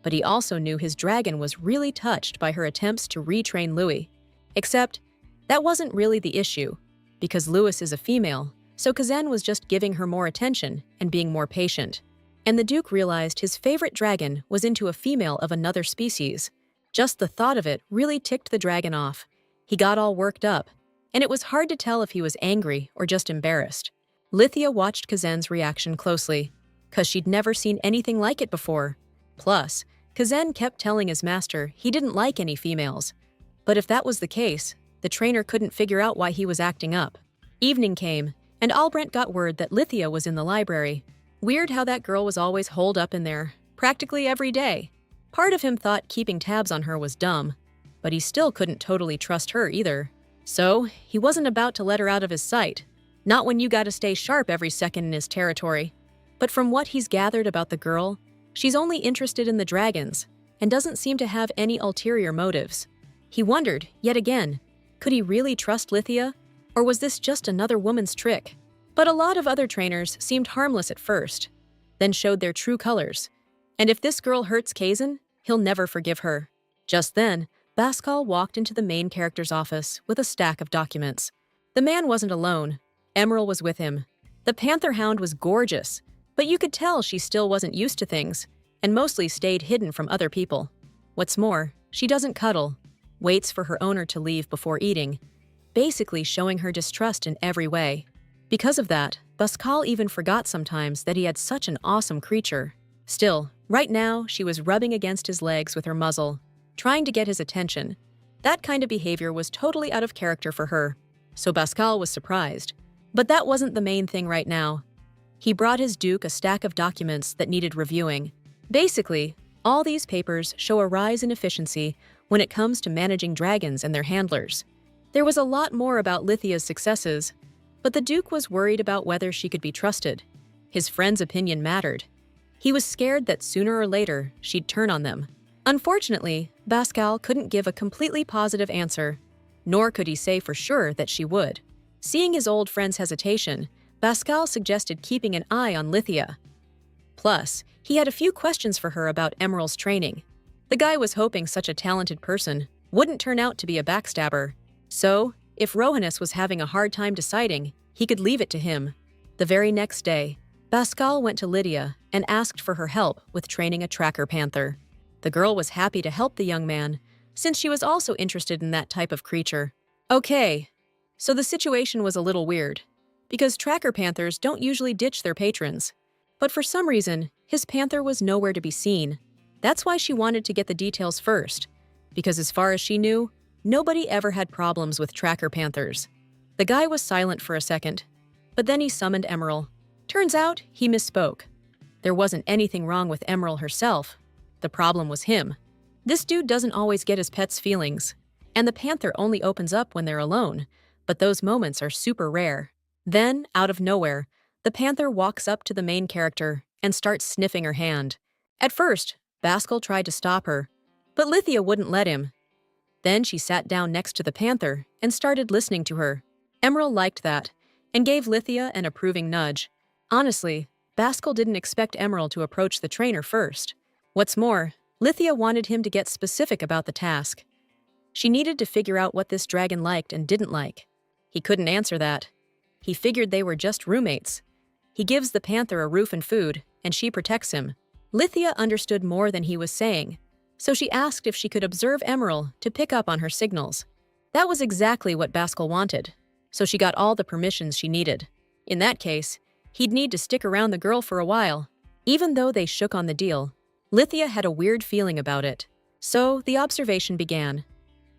but he also knew his dragon was really touched by her attempts to retrain Louis. Except, that wasn't really the issue, because Louis is a female, so Kazan was just giving her more attention and being more patient. And the Duke realized his favorite dragon was into a female of another species. Just the thought of it really ticked the dragon off. He got all worked up, and it was hard to tell if he was angry or just embarrassed. Lithia watched Kazan's reaction closely, because she'd never seen anything like it before. Plus, Kazan kept telling his master he didn't like any females. But if that was the case, the trainer couldn't figure out why he was acting up. Evening came, and Albrandt got word that Lithia was in the library. Weird how that girl was always holed up in there, practically every day. Part of him thought keeping tabs on her was dumb, but he still couldn't totally trust her either. So, he wasn't about to let her out of his sight. Not when you gotta stay sharp every second in his territory. But from what he's gathered about the girl, she's only interested in the dragons, and doesn't seem to have any ulterior motives. He wondered, yet again, could he really trust Lithia, or was this just another woman's trick? But a lot of other trainers seemed harmless at first, then showed their true colors. And if this girl hurts Kazan, he'll never forgive her. Just then, Baskal walked into the main character's office with a stack of documents. The man wasn't alone. Emerald was with him. The Panther Hound was gorgeous, but you could tell she still wasn't used to things, and mostly stayed hidden from other people. What's more, she doesn't cuddle, waits for her owner to leave before eating, basically showing her distrust in every way. Because of that, Baskal even forgot sometimes that he had such an awesome creature. Still, right now, she was rubbing against his legs with her muzzle, trying to get his attention. That kind of behavior was totally out of character for her, so Baskal was surprised. But that wasn't the main thing right now. He brought his Duke a stack of documents that needed reviewing. Basically, all these papers show a rise in efficiency when it comes to managing dragons and their handlers. There was a lot more about Lithia's successes, but the Duke was worried about whether she could be trusted. His friend's opinion mattered. He was scared that sooner or later she'd turn on them. Unfortunately, Baskal couldn't give a completely positive answer, nor could he say for sure that she would. Seeing his old friend's hesitation, Baskal suggested keeping an eye on Lithia. Plus, he had a few questions for her about Emerald's training. The guy was hoping such a talented person wouldn't turn out to be a backstabber. So, if Rohannes was having a hard time deciding, he could leave it to him. The very next day, Baskal went to Lydia and asked for her help with training a tracker panther. The girl was happy to help the young man, since she was also interested in that type of creature. Okay, so the situation was a little weird, because tracker panthers don't usually ditch their patrons. But for some reason, his panther was nowhere to be seen. That's why she wanted to get the details first, because as far as she knew, nobody ever had problems with tracker panthers. The guy was silent for a second, but then he summoned Emerald. Turns out, he misspoke. There wasn't anything wrong with Emerald herself. The problem was him. This dude doesn't always get his pet's feelings, and the panther only opens up when they're alone, but those moments are super rare. Then, out of nowhere, the panther walks up to the main character and starts sniffing her hand. At first, Bascal tried to stop her, but Lithia wouldn't let him. Then she sat down next to the panther and started listening to her. Emerald liked that and gave Lithia an approving nudge. Honestly, Bascal didn't expect Emerald to approach the trainer first. What's more, Lithia wanted him to get specific about the task. She needed to figure out what this dragon liked and didn't like. He couldn't answer that. He figured they were just roommates. He gives the panther a roof and food, and she protects him. Lithia understood more than he was saying, so she asked if she could observe Emerald to pick up on her signals. That was exactly what Bascal wanted, so she got all the permissions she needed. In that case, he'd need to stick around the girl for a while. Even though they shook on the deal, Lithia had a weird feeling about it. So the observation began.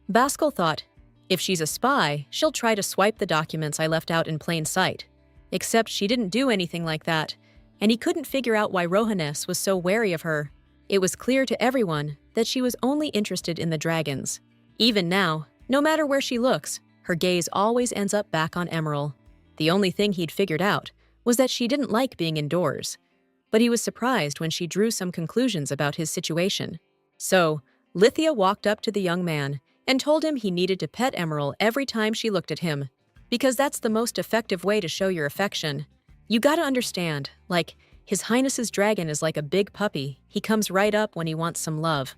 Bascal thought, if she's a spy, she'll try to swipe the documents I left out in plain sight. Except she didn't do anything like that, and he couldn't figure out why Rohaness was so wary of her. It was clear to everyone that she was only interested in the dragons. Even now, no matter where she looks, her gaze always ends up back on Emerald. The only thing he'd figured out was that she didn't like being indoors. But he was surprised when she drew some conclusions about his situation. So, Lithia walked up to the young man and told him he needed to pet Emerald every time she looked at him, because that's the most effective way to show your affection. You gotta understand, like, His Highness's dragon is like a big puppy. He comes right up when he wants some love.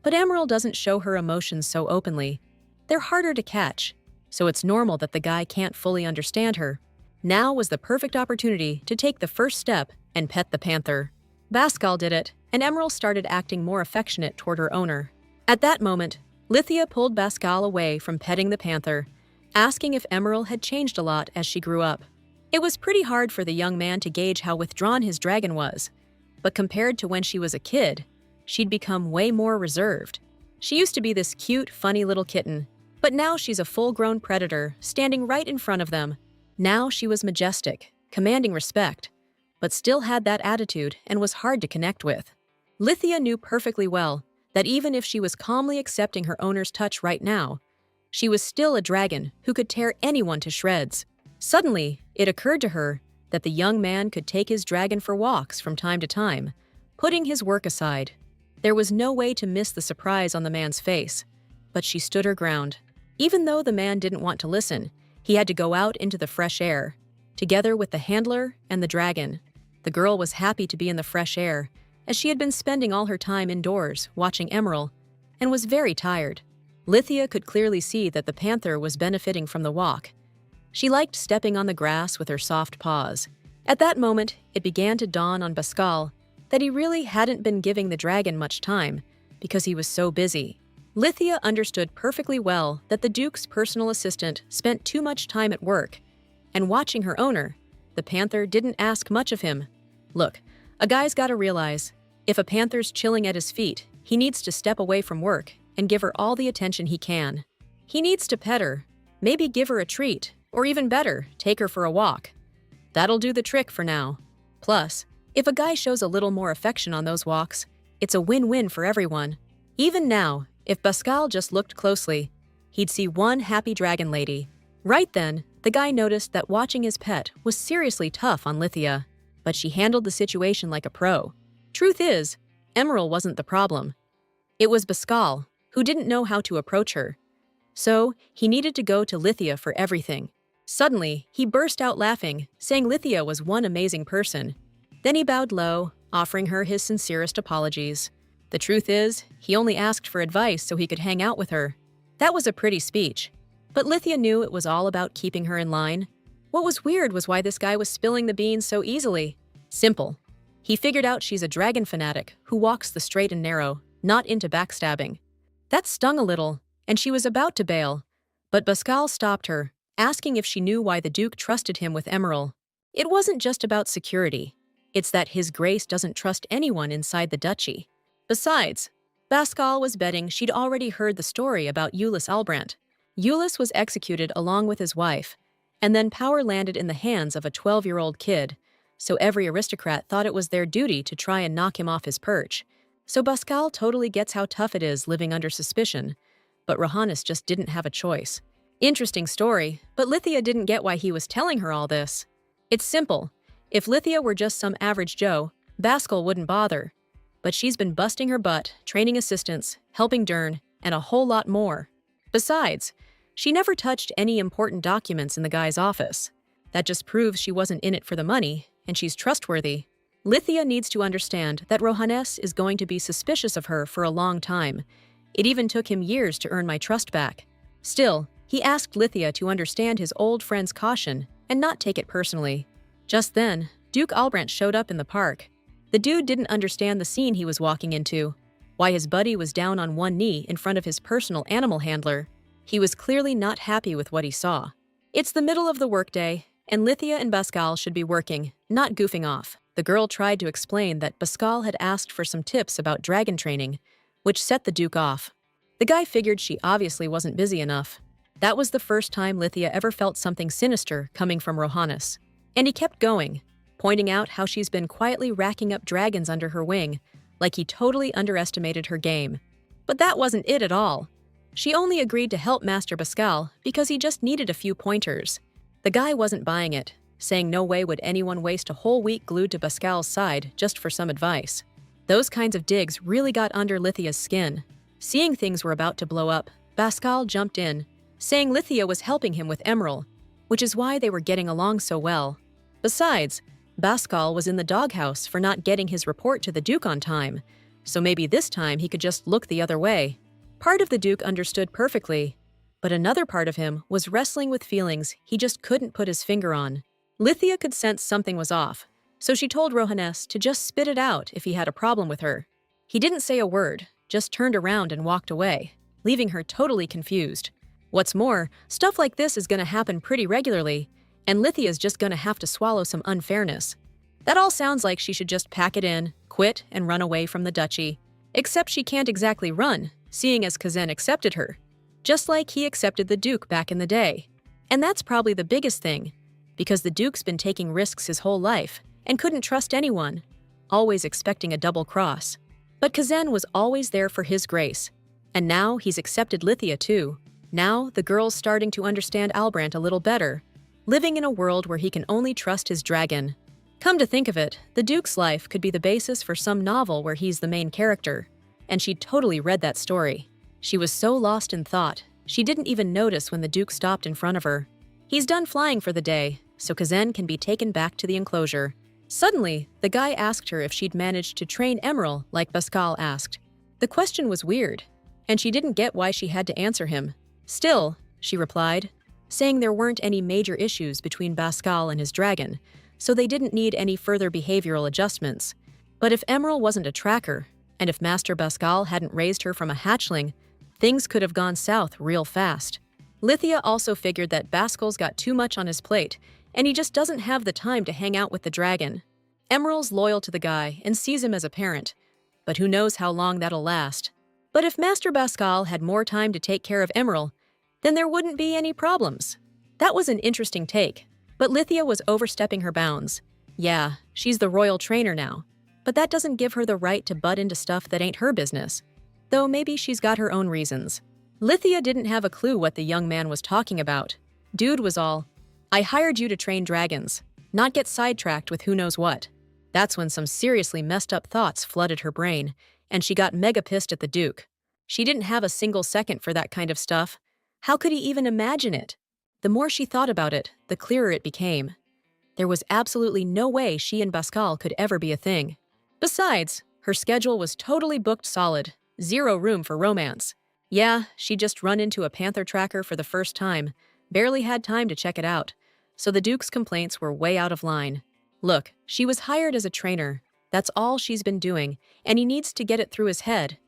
But Emerald doesn't show her emotions so openly. They're harder to catch, so it's normal that the guy can't fully understand her. Now was the perfect opportunity to take the first step and pet the panther. Bascal did it, and Emerald started acting more affectionate toward her owner. At that moment, Lithia pulled Bascal away from petting the panther, asking if Emerald had changed a lot as she grew up. It was pretty hard for the young man to gauge how withdrawn his dragon was, but compared to when she was a kid, she'd become way more reserved. She used to be this cute, funny little kitten, but now she's a full-grown predator standing right in front of them. Now she was majestic, commanding respect, but still had that attitude and was hard to connect with. Lithia knew perfectly well that even if she was calmly accepting her owner's touch right now, she was still a dragon who could tear anyone to shreds. Suddenly, it occurred to her that the young man could take his dragon for walks from time to time, putting his work aside. There was no way to miss the surprise on the man's face, but she stood her ground. Even though the man didn't want to listen, he had to go out into the fresh air, together with the handler and the dragon. The girl was happy to be in the fresh air, as she had been spending all her time indoors watching Emerald, and was very tired. Lithia could clearly see that the panther was benefiting from the walk. She liked stepping on the grass with her soft paws. At that moment, it began to dawn on Bascal that he really hadn't been giving the dragon much time because he was so busy. Lithia understood perfectly well that the Duke's personal assistant spent too much time at work, and watching her owner, the panther didn't ask much of him. Look, a guy's gotta realize, if a panther's chilling at his feet, he needs to step away from work and give her all the attention he can. He needs to pet her, maybe give her a treat, or even better, take her for a walk. That'll do the trick for now. Plus, if a guy shows a little more affection on those walks, it's a win-win for everyone. Even now, if Bascal just looked closely, he'd see one happy dragon lady. Right then, the guy noticed that watching his pet was seriously tough on Lithia, but she handled the situation like a pro. Truth is, Emerald wasn't the problem. It was Bascal, who didn't know how to approach her. So, he needed to go to Lithia for everything. Suddenly, he burst out laughing, saying Lithia was one amazing person. Then he bowed low, offering her his sincerest apologies. The truth is, he only asked for advice so he could hang out with her. That was a pretty speech. But Lithia knew it was all about keeping her in line. What was weird was why this guy was spilling the beans so easily. Simple. He figured out she's a dragon fanatic who walks the straight and narrow, not into backstabbing. That stung a little, and she was about to bail. But Bascal stopped her, asking if she knew why the Duke trusted him with Emerald. It wasn't just about security. It's that His Grace doesn't trust anyone inside the duchy. Besides, Bascal was betting she'd already heard the story about Ulyss Albrandt. Ulyss was executed along with his wife, and then power landed in the hands of a 12-year-old kid, so every aristocrat thought it was their duty to try and knock him off his perch. So Bascal totally gets how tough it is living under suspicion, but Rohaness just didn't have a choice. Interesting story, but Lithia didn't get why he was telling her all this. It's simple. If Lithia were just some average Joe, Bascal wouldn't bother. but she's been busting her butt, training assistants, helping Dern, and a whole lot more. Besides, she never touched any important documents in the guy's office. That just proves she wasn't in it for the money, and she's trustworthy. Lithia needs to understand that Rohannes is going to be suspicious of her for a long time. It even took him years to earn my trust back. Still, he asked Lithia to understand his old friend's caution and not take it personally. Just then, Duke Albrandt showed up in the park. The dude didn't understand the scene he was walking into. Why his buddy was down on one knee in front of his personal animal handler. He was clearly not happy with what he saw. It's the middle of the workday, and Lithia and Pascal should be working, not goofing off. The girl tried to explain that Pascal had asked for some tips about dragon training, which set the Duke off. The guy figured she obviously wasn't busy enough. That was the first time Lithia ever felt something sinister coming from Rohannes. And he kept going, pointing out how she's been quietly racking up dragons under her wing, like he totally underestimated her game. But that wasn't it at all. She only agreed to help Master Pascal because he just needed a few pointers. The guy wasn't buying it, saying no way would anyone waste a whole week glued to Pascal's side just for some advice. Those kinds of digs really got under Lithia's skin. Seeing things were about to blow up, Pascal jumped in, saying Lithia was helping him with Emerald, which is why they were getting along so well. Besides, Pascal was in the doghouse for not getting his report to the Duke on time, so maybe this time he could just look the other way. Part of the Duke understood perfectly, but another part of him was wrestling with feelings he just couldn't put his finger on. Lithia could sense something was off, so she told Rohannes to just spit it out if he had a problem with her. He didn't say a word, just turned around and walked away, leaving her totally confused. What's more, stuff like this is going to happen pretty regularly, and Lithia's just going to have to swallow some unfairness. That all sounds like she should just pack it in, quit, and run away from the duchy. Except she can't exactly run, seeing as Kazan accepted her, just like he accepted the Duke back in the day. And that's probably the biggest thing, because the Duke's been taking risks his whole life and couldn't trust anyone, always expecting a double cross. But Kazan was always there for his grace, and now he's accepted Lithia too. Now the girl's starting to understand Albrandt a little better, living in a world where he can only trust his dragon. Come to think of it, the Duke's life could be the basis for some novel where he's the main character, and she'd totally read that story. She was so lost in thought, she didn't even notice when the Duke stopped in front of her. He's done flying for the day, so Kazan can be taken back to the enclosure. Suddenly, the guy asked her if she'd managed to train Emerald like Pascal asked. The question was weird, and she didn't get why she had to answer him. Still, she replied, saying there weren't any major issues between Pascal and his dragon, so they didn't need any further behavioral adjustments. But if Emerald wasn't a tracker, and if Master Pascal hadn't raised her from a hatchling, things could have gone south real fast. Lithia also figured that Pascal's got too much on his plate, and he just doesn't have the time to hang out with the dragon. Emerald's loyal to the guy and sees him as a parent, but who knows how long that'll last. But if Master Pascal had more time to take care of Emerald, then there wouldn't be any problems. That was an interesting take, but Lithia was overstepping her bounds. Yeah, she's the royal trainer now, but that doesn't give her the right to butt into stuff that ain't her business. Though maybe she's got her own reasons. Lithia didn't have a clue what the young man was talking about. Dude was all, "I hired you to train dragons, not get sidetracked with who knows what." That's when some seriously messed up thoughts flooded her brain, and she got mega pissed at the Duke. She didn't have a single second for that kind of stuff. How could he even imagine it? The more she thought about it, the clearer it became. There was absolutely no way she and Pascal could ever be a thing. Besides, her schedule was totally booked solid, zero room for romance. Yeah, she'd just run into a panther tracker for the first time, barely had time to check it out, so the Duke's complaints were way out of line. Look, she was hired as a trainer. That's all she's been doing, and he needs to get it through his head.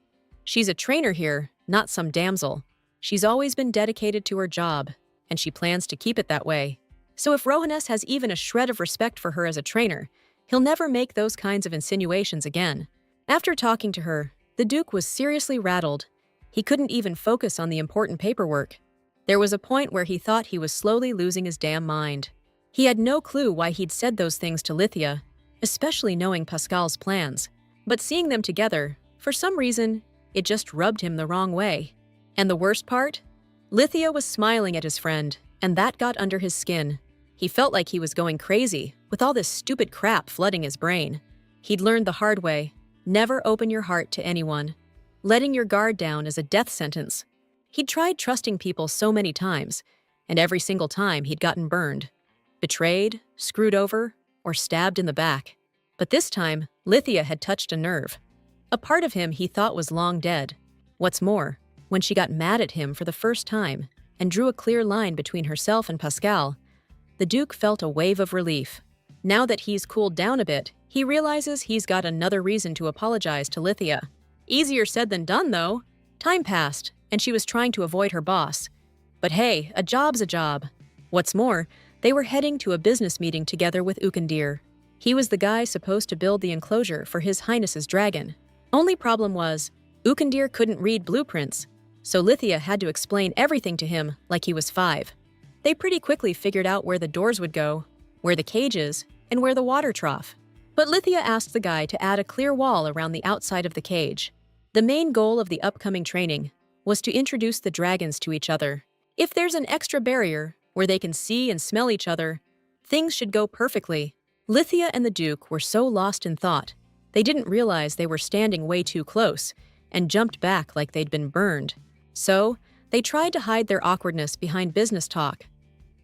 She's a trainer here, not some damsel. She's always been dedicated to her job, and she plans to keep it that way. So if Rohannes has even a shred of respect for her as a trainer, he'll never make those kinds of insinuations again. After talking to her, the Duke was seriously rattled. He couldn't even focus on the important paperwork. There was a point where he thought he was slowly losing his damn mind. He had no clue why he'd said those things to Lithia, especially knowing Pascal's plans. But seeing them together, for some reason, it just rubbed him the wrong way. And the worst part? Lithia was smiling at his friend, and that got under his skin. He felt like he was going crazy, with all this stupid crap flooding his brain. He'd learned the hard way. Never open your heart to anyone. Letting your guard down is a death sentence. He'd tried trusting people so many times, and every single time he'd gotten burned. Betrayed, screwed over, or stabbed in the back. But this time, Lithia had touched a nerve. A part of him he thought was long dead. What's more, when she got mad at him for the first time and drew a clear line between herself and Pascal, the Duke felt a wave of relief. Now that he's cooled down a bit, he realizes he's got another reason to apologize to Lithia. Easier said than done, though. Time passed, and she was trying to avoid her boss. But hey, a job's a job. What's more, they were heading to a business meeting together with Ukandir. He was the guy supposed to build the enclosure for His Highness's dragon. Only problem was, Ukandir couldn't read blueprints, so Lithia had to explain everything to him like he was 5. They pretty quickly figured out where the doors would go, where the cage is, and where the water trough. But Lithia asked the guy to add a clear wall around the outside of the cage. The main goal of the upcoming training was to introduce the dragons to each other. If there's an extra barrier where they can see and smell each other, things should go perfectly. Lithia and the Duke were so lost in thought, they didn't realize they were standing way too close and jumped back like they'd been burned. So, they tried to hide their awkwardness behind business talk.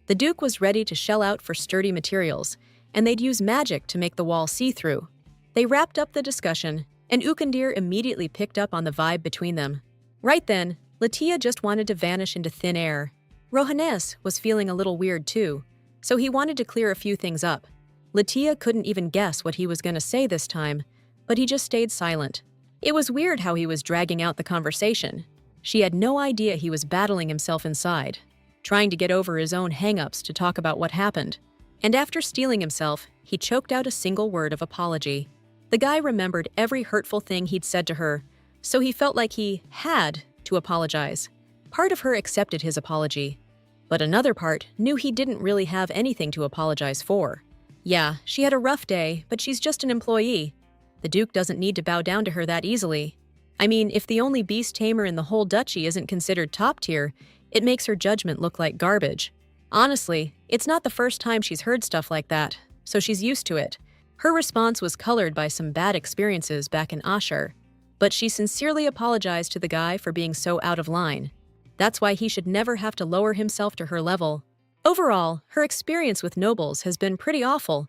The Duke was ready to shell out for sturdy materials, and they'd use magic to make the wall see-through. They wrapped up the discussion, and Ukandir immediately picked up on the vibe between them. Right then, Lithia just wanted to vanish into thin air. Rohannes was feeling a little weird too, so he wanted to clear a few things up. Lithia couldn't even guess what he was going to say this time, but he just stayed silent. It was weird how he was dragging out the conversation. She had no idea he was battling himself inside, trying to get over his own hang-ups to talk about what happened. And after steeling himself, he choked out a single word of apology. The guy remembered every hurtful thing he'd said to her, so he felt like he had to apologize. Part of her accepted his apology, but another part knew he didn't really have anything to apologize for. Yeah, she had a rough day, but she's just an employee. The Duke doesn't need to bow down to her that easily. I mean, if the only beast tamer in the whole duchy isn't considered top tier, it makes her judgment look like garbage. Honestly, it's not the first time she's heard stuff like that, so she's used to it. Her response was colored by some bad experiences back in Ashur, but she sincerely apologized to the guy for being so out of line. That's why he should never have to lower himself to her level. Overall, her experience with nobles has been pretty awful,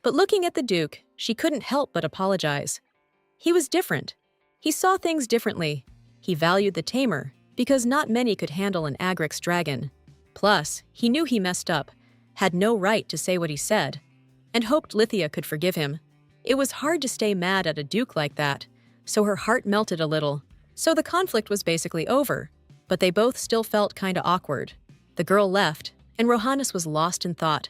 but looking at the Duke, she couldn't help but apologize. He was different. He saw things differently. He valued the Tamer, because not many could handle an Agrix dragon. Plus, he knew he messed up, had no right to say what he said, and hoped Lithia could forgive him. It was hard to stay mad at a Duke like that, so her heart melted a little. So the conflict was basically over, but they both still felt kinda awkward. The girl left, and Rohannes was lost in thought,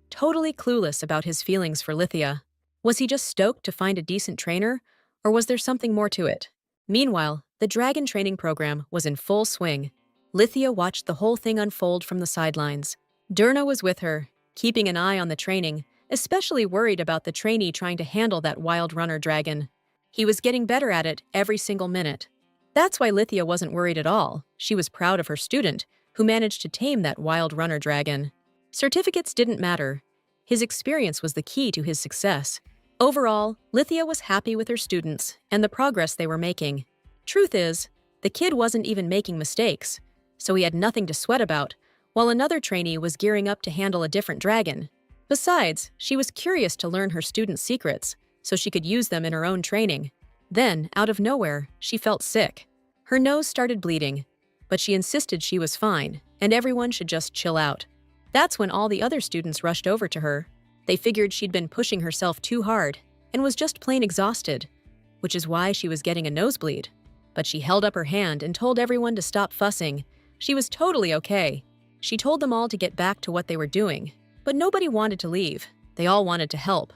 totally clueless about his feelings for Lithia. Was he just stoked to find a decent trainer, or was there something more to it? Meanwhile, the dragon training program was in full swing. Lithia watched the whole thing unfold from the sidelines. Durna was with her, keeping an eye on the training, especially worried about the trainee trying to handle that wild runner dragon. He was getting better at it every single minute. That's why Lithia wasn't worried at all. She was proud of her student, who managed to tame that wild runner dragon. Certificates didn't matter. His experience was the key to his success. Overall, Lithia was happy with her students and the progress they were making. Truth is, the kid wasn't even making mistakes, so he had nothing to sweat about, while another trainee was gearing up to handle a different dragon. Besides, she was curious to learn her students' secrets, so she could use them in her own training. Then, out of nowhere, she felt sick. Her nose started bleeding, but she insisted she was fine, and everyone should just chill out. That's when all the other students rushed over to her. They figured she'd been pushing herself too hard and was just plain exhausted, which is why she was getting a nosebleed. But she held up her hand and told everyone to stop fussing. She was totally okay. She told them all to get back to what they were doing, but nobody wanted to leave. They all wanted to help.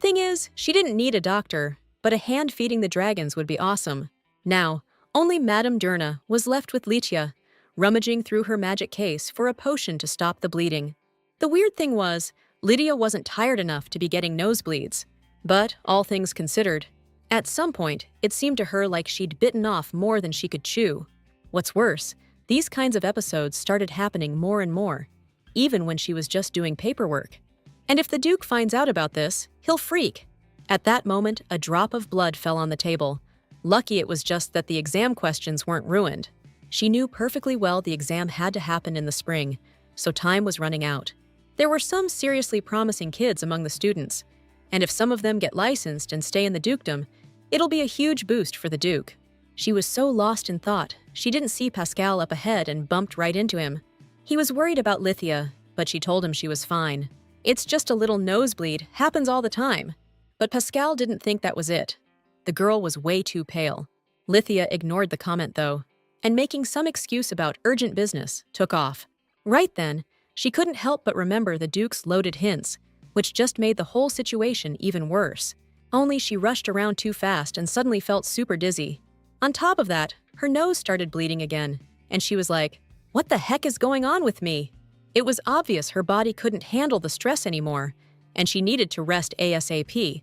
Thing is, she didn't need a doctor, but a hand feeding the dragons would be awesome. Now, only Madame Durna was left with Lithia, rummaging through her magic case for a potion to stop the bleeding. The weird thing was, Lydia wasn't tired enough to be getting nosebleeds. But, all things considered, at some point, it seemed to her like she'd bitten off more than she could chew. What's worse, these kinds of episodes started happening more and more, even when she was just doing paperwork. And if the Duke finds out about this, he'll freak. At that moment, a drop of blood fell on the table. Lucky it was just that the exam questions weren't ruined. She knew perfectly well the exam had to happen in the spring, so time was running out. There were some seriously promising kids among the students, and if some of them get licensed and stay in the dukedom, it'll be a huge boost for the Duke. She was so lost in thought, she didn't see Pascal up ahead and bumped right into him. He was worried about Lithia, but she told him she was fine. It's just a little nosebleed, happens all the time. But Pascal didn't think that was it. The girl was way too pale. Lithia ignored the comment though, and making some excuse about urgent business, took off. Right then, she couldn't help but remember the Duke's loaded hints, which just made the whole situation even worse. Only she rushed around too fast and suddenly felt super dizzy. On top of that, her nose started bleeding again, and she was like, "What the heck is going on with me?" It was obvious her body couldn't handle the stress anymore, and she needed to rest ASAP.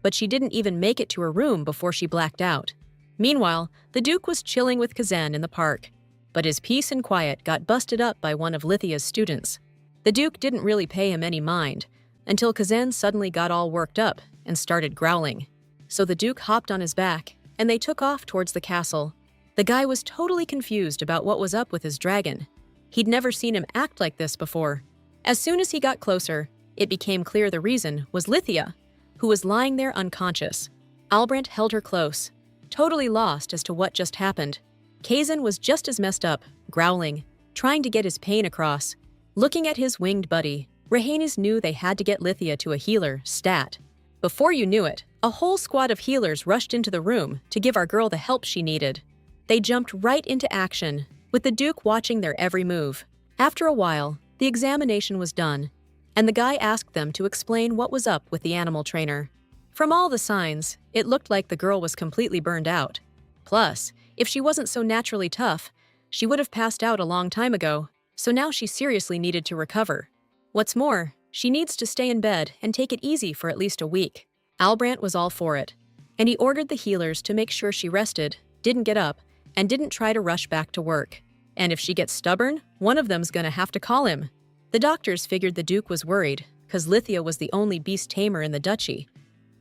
But she didn't even make it to her room before she blacked out. Meanwhile, the Duke was chilling with Kazan in the park, but his peace and quiet got busted up by one of Lithia's students. The Duke didn't really pay him any mind, until Kazan suddenly got all worked up and started growling. So the Duke hopped on his back, and they took off towards the castle. The guy was totally confused about what was up with his dragon. He'd never seen him act like this before. As soon as he got closer, it became clear the reason was Lithia, who was lying there unconscious. Albrandt held her close, totally lost as to what just happened. Kazan was just as messed up, growling, trying to get his pain across. Looking at his winged buddy, Rehanes knew they had to get Lithia to a healer, stat. Before you knew it, a whole squad of healers rushed into the room to give our girl the help she needed. They jumped right into action, with the Duke watching their every move. After a while, the examination was done, and the guy asked them to explain what was up with the animal trainer. From all the signs, it looked like the girl was completely burned out. Plus, if she wasn't so naturally tough, she would have passed out a long time ago, so now she seriously needed to recover. What's more, she needs to stay in bed and take it easy for at least a week. Albrandt was all for it, and he ordered the healers to make sure she rested, didn't get up, and didn't try to rush back to work. And if she gets stubborn, one of them's gonna have to call him. The doctors figured the Duke was worried, because Lithia was the only beast tamer in the duchy.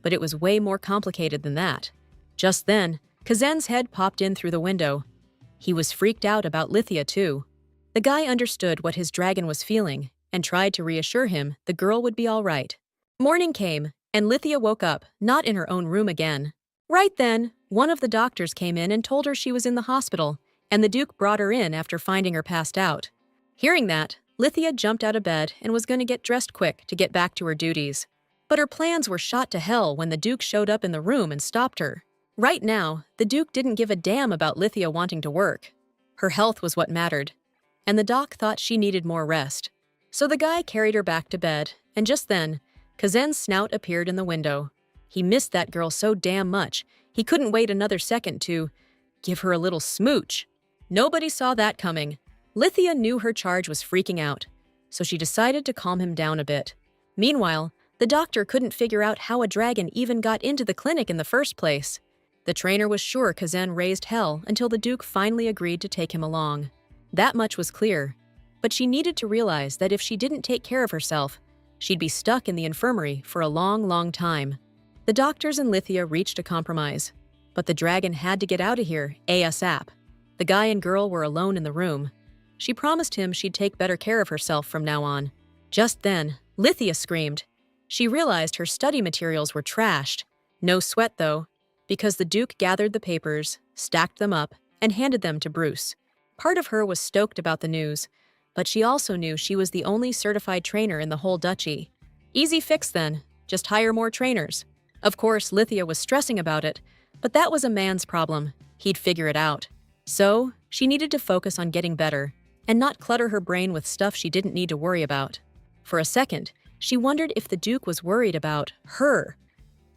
But it was way more complicated than that. Just then, Kazan's head popped in through the window. He was freaked out about Lithia too. The guy understood what his dragon was feeling, and tried to reassure him the girl would be all right. Morning came, and Lithia woke up, not in her own room again. Right then, one of the doctors came in and told her she was in the hospital, and the Duke brought her in after finding her passed out. Hearing that, Lithia jumped out of bed and was going to get dressed quick to get back to her duties. But her plans were shot to hell when the Duke showed up in the room and stopped her. Right now, the Duke didn't give a damn about Lithia wanting to work. Her health was what mattered, and the doc thought she needed more rest. So the guy carried her back to bed, and just then, Kazan's snout appeared in the window. He missed that girl so damn much, he couldn't wait another second to give her a little smooch. Nobody saw that coming. Lithia knew her charge was freaking out, so she decided to calm him down a bit. Meanwhile, the doctor couldn't figure out how a dragon even got into the clinic in the first place. The trainer was sure Kazan raised hell until the Duke finally agreed to take him along. That much was clear, but she needed to realize that if she didn't take care of herself, she'd be stuck in the infirmary for a long, long time. The doctors and Lithia reached a compromise, but the dragon had to get out of here ASAP. The guy and girl were alone in the room. She promised him she'd take better care of herself from now on. Just then, Lithia screamed. She realized her study materials were trashed. No sweat, though, because the Duke gathered the papers, stacked them up, and handed them to Bruce. Part of her was stoked about the news, but she also knew she was the only certified trainer in the whole duchy. Easy fix then, just hire more trainers. Of course, Lithia was stressing about it, but that was a man's problem. He'd figure it out. So, she needed to focus on getting better, and not clutter her brain with stuff she didn't need to worry about. For a second, she wondered if the Duke was worried about her,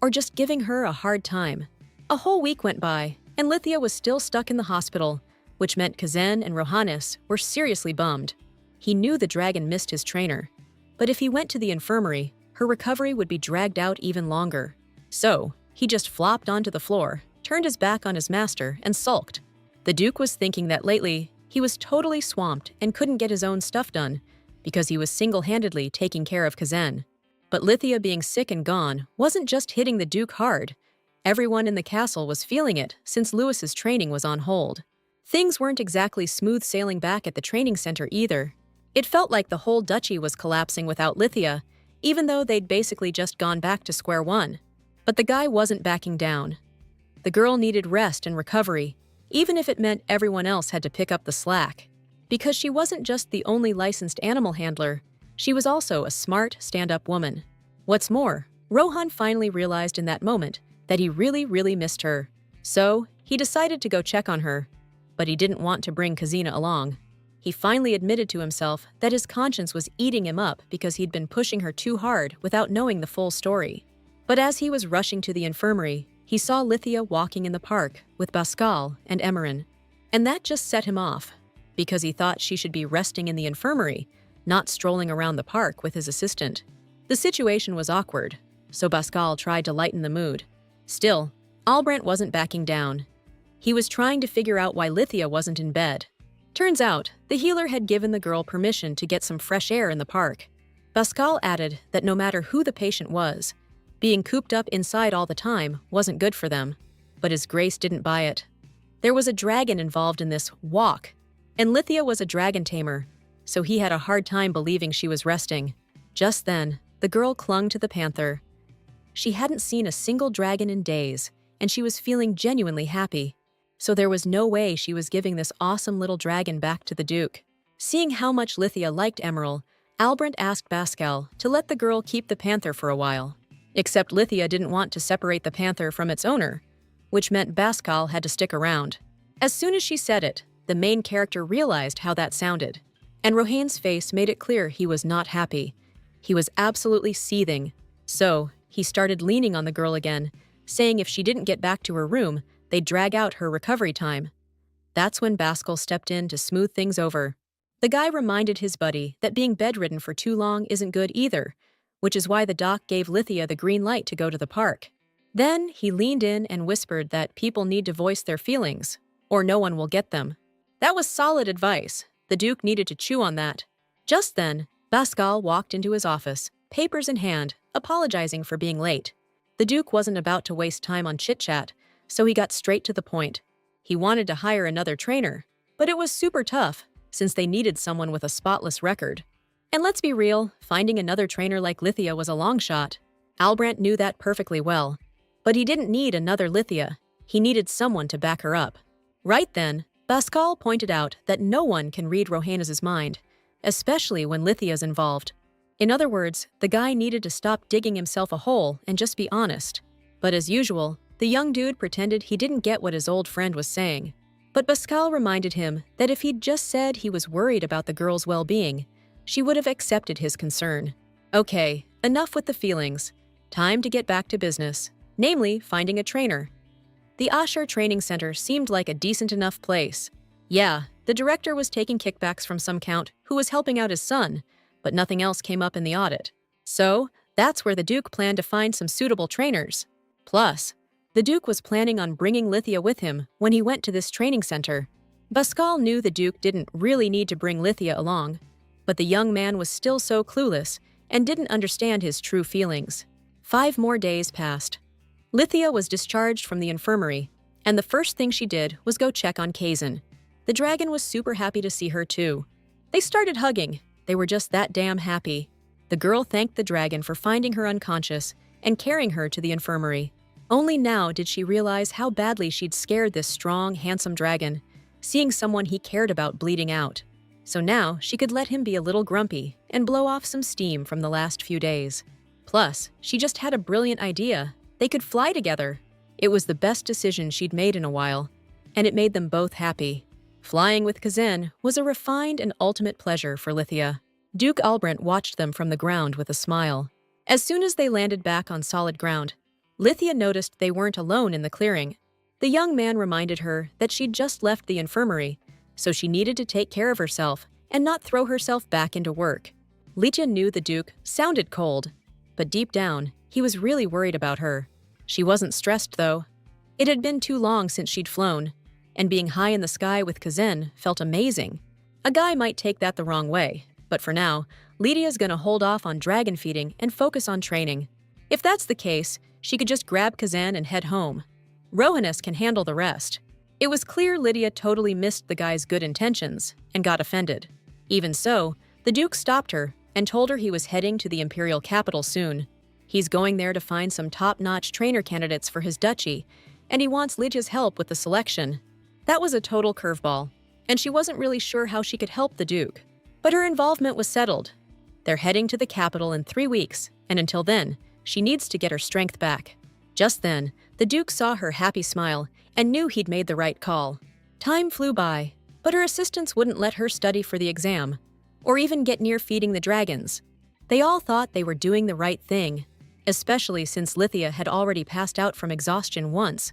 or just giving her a hard time. A whole week went by, and Lithia was still stuck in the hospital, which meant Kazan and Rohannes were seriously bummed. He knew the dragon missed his trainer, but if he went to the infirmary, her recovery would be dragged out even longer. So, he just flopped onto the floor, turned his back on his master, and sulked. The Duke was thinking that lately, he was totally swamped and couldn't get his own stuff done, because he was single-handedly taking care of Kazan. But Lithia being sick and gone wasn't just hitting the Duke hard. Everyone in the castle was feeling it since Lewis's training was on hold. Things weren't exactly smooth sailing back at the training center either. It felt like the whole duchy was collapsing without Lithia, even though they'd basically just gone back to square one. But the guy wasn't backing down. The girl needed rest and recovery, even if it meant everyone else had to pick up the slack. Because she wasn't just the only licensed animal handler, she was also a smart, stand-up woman. What's more, Rohan finally realized in that moment that he really missed her. So, he decided to go check on her. But he didn't want to bring Kazina along. He finally admitted to himself that his conscience was eating him up because he'd been pushing her too hard without knowing the full story. But as he was rushing to the infirmary, he saw Lithia walking in the park with Pascal and Emerin. And that just set him off, because he thought she should be resting in the infirmary, not strolling around the park with his assistant. The situation was awkward, so Pascal tried to lighten the mood. Still, Albrecht wasn't backing down. He was trying to figure out why Lithia wasn't in bed. Turns out, the healer had given the girl permission to get some fresh air in the park. Pascal added that no matter who the patient was, being cooped up inside all the time wasn't good for them. But his grace didn't buy it. There was a dragon involved in this walk, and Lithia was a dragon tamer, so he had a hard time believing she was resting. Just then, the girl clung to the panther. She hadn't seen a single dragon in days, and she was feeling genuinely happy. So there was no way she was giving this awesome little dragon back to the Duke. Seeing how much Lithia liked Emerald, Albrecht asked Pascal to let the girl keep the panther for a while. Except Lithia didn't want to separate the panther from its owner, which meant Pascal had to stick around. As soon as she said it, the main character realized how that sounded. And Rohan's face made it clear he was not happy. He was absolutely seething. So, he started leaning on the girl again, saying if she didn't get back to her room, they'd drag out her recovery time. That's when Pascal stepped in to smooth things over. The guy reminded his buddy that being bedridden for too long isn't good either, which is why the doc gave Lithia the green light to go to the park. Then he leaned in and whispered that people need to voice their feelings, or no one will get them. That was solid advice. The Duke needed to chew on that. Just then, Pascal walked into his office, papers in hand, apologizing for being late. The Duke wasn't about to waste time on chit-chat, so he got straight to the point. He wanted to hire another trainer, but it was super tough, since they needed someone with a spotless record. And let's be real, finding another trainer like Lithia was a long shot. Albrecht knew that perfectly well. But he didn't need another Lithia. He needed someone to back her up. Right then, Pascal pointed out that no one can read Rohan's mind, especially when Lithia's involved. In other words, the guy needed to stop digging himself a hole and just be honest. But as usual, the young dude pretended he didn't get what his old friend was saying. But Pascal reminded him that if he'd just said he was worried about the girl's well-being, she would have accepted his concern. Okay, enough with the feelings. Time to get back to business, namely finding a trainer. The Asher Training Center seemed like a decent enough place. Yeah, the director was taking kickbacks from some count who was helping out his son, but nothing else came up in the audit. So, that's where the Duke planned to find some suitable trainers. Plus, the Duke was planning on bringing Lithia with him when he went to this training center. Pascal knew the Duke didn't really need to bring Lithia along, but the young man was still so clueless and didn't understand his true feelings. 5 more days passed. Lithia was discharged from the infirmary, and the first thing she did was go check on Kazan. The dragon was super happy to see her too. They started hugging. They were just that damn happy. The girl thanked the dragon for finding her unconscious and carrying her to the infirmary. Only now did she realize how badly she'd scared this strong, handsome dragon, seeing someone he cared about bleeding out. So now she could let him be a little grumpy and blow off some steam from the last few days. Plus, she just had a brilliant idea. They could fly together. It was the best decision she'd made in a while, and it made them both happy. Flying with Kazan was a refined and ultimate pleasure for Lithia. Duke Albrecht watched them from the ground with a smile. As soon as they landed back on solid ground, Lithia noticed they weren't alone in the clearing. The young man reminded her that she'd just left the infirmary, so she needed to take care of herself and not throw herself back into work. Lithia knew the Duke sounded cold, but deep down, he was really worried about her. She wasn't stressed, though. It had been too long since she'd flown, and being high in the sky with Kazan felt amazing. A guy might take that the wrong way, But for now, Lydia's gonna hold off on dragon feeding and focus on training. If that's the case, she could just grab Kazan and head home. Rohannes can handle the rest. It was clear Lydia totally missed the guy's good intentions and got offended. Even so, the Duke stopped her and told her he was heading to the imperial capital soon. He's going there to find some top-notch trainer candidates for his duchy, and he wants Lydia's help with the selection. That was a total curveball, and she wasn't really sure how she could help the Duke. But her involvement was settled. They're heading to the capital in 3 weeks, and until then, she needs to get her strength back. Just then, the Duke saw her happy smile and knew he'd made the right call. Time flew by, but her assistants wouldn't let her study for the exam, or even get near feeding the dragons. They all thought they were doing the right thing, especially since Lithia had already passed out from exhaustion once.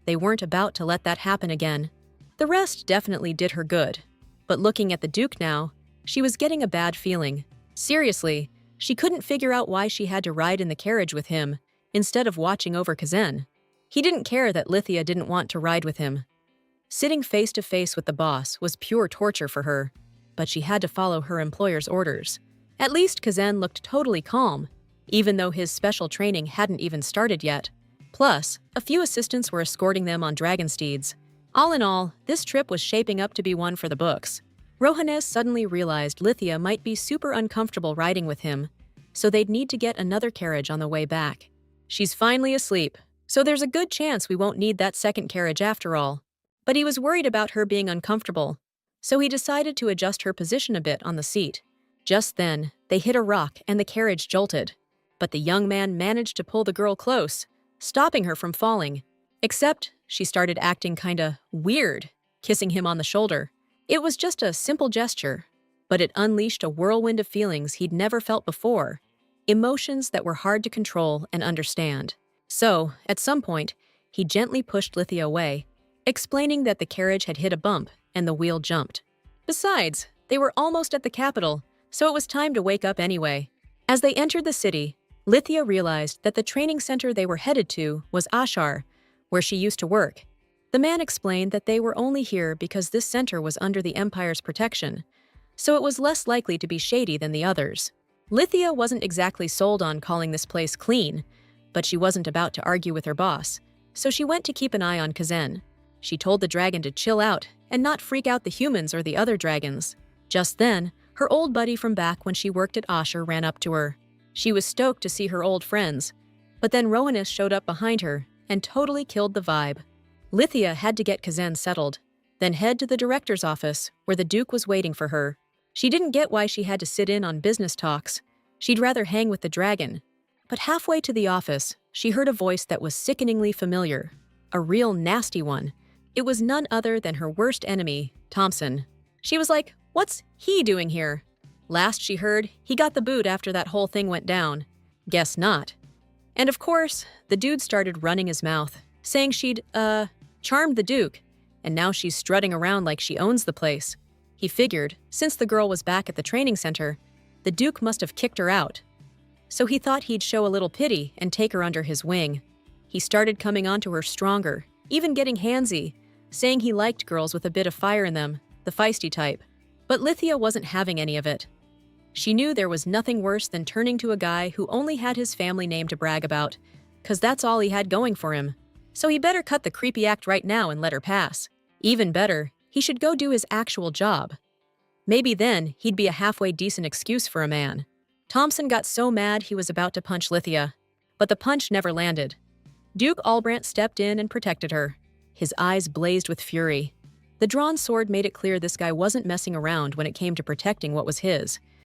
They weren't about to let that happen again. The rest definitely did her good, but looking at the Duke now, she was getting a bad feeling. Seriously, she couldn't figure out why she had to ride in the carriage with him instead of watching over Kazan. He didn't care that Lithia didn't want to ride with him. Sitting face to face with the boss was pure torture for her, but she had to follow her employer's orders. At least Kazan looked totally calm, even though his special training hadn't even started yet. Plus, a few assistants were escorting them on dragon steeds. All in all, this trip was shaping up to be one for the books. Rohannes suddenly realized Lithia might be super uncomfortable riding with him, so they'd need to get another carriage on the way back. She's finally asleep, so there's a good chance we won't need that second carriage after all. But he was worried about her being uncomfortable, so he decided to adjust her position a bit on the seat. Just then, they hit a rock and the carriage jolted. But the young man managed to pull the girl close, stopping her from falling. Except, she started acting kinda weird, kissing him on the shoulder. It was just a simple gesture, but it unleashed a whirlwind of feelings he'd never felt before. Emotions that were hard to control and understand. So, at some point, he gently pushed Lithia away, explaining that the carriage had hit a bump and the wheel jumped. Besides, they were almost at the capital, so it was time to wake up anyway. As they entered the city, Lithia realized that the training center they were headed to was Ashar, where she used to work. The man explained that they were only here because this center was under the Empire's protection, so it was less likely to be shady than the others. Lithia wasn't exactly sold on calling this place clean, but she wasn't about to argue with her boss, so she went to keep an eye on Kazan. She told the dragon to chill out and not freak out the humans or the other dragons. Just then, her old buddy from back when she worked at Ashar ran up to her. She was stoked to see her old friends, but then Rohannes showed up behind her and totally killed the vibe. Lithia had to get Kazan settled, then head to the director's office where the Duke was waiting for her. She didn't get why she had to sit in on business talks. She'd rather hang with the dragon. But halfway to the office, she heard a voice that was sickeningly familiar. A real nasty one. It was none other than her worst enemy, Thompson. She was like, "What's he doing here?" Last she heard, he got the boot after that whole thing went down. Guess not. And of course, the dude started running his mouth, saying she'd, charmed the Duke, and now she's strutting around like she owns the place. He figured, since the girl was back at the training center, the Duke must have kicked her out. So he thought he'd show a little pity and take her under his wing. He started coming onto her stronger, even getting handsy, saying he liked girls with a bit of fire in them, the feisty type. But Lithia wasn't having any of it. She knew there was nothing worse than turning to a guy who only had his family name to brag about, 'cause that's all he had going for him. So he better cut the creepy act right now and let her pass. Even better, he should go do his actual job. Maybe then he'd be a halfway decent excuse for a man. Thompson got so mad he was about to punch Lithia, but the punch never landed. Duke Albrandt stepped in and protected her. His eyes blazed with fury. The drawn sword made it clear this guy wasn't messing around when it came to protecting what was his.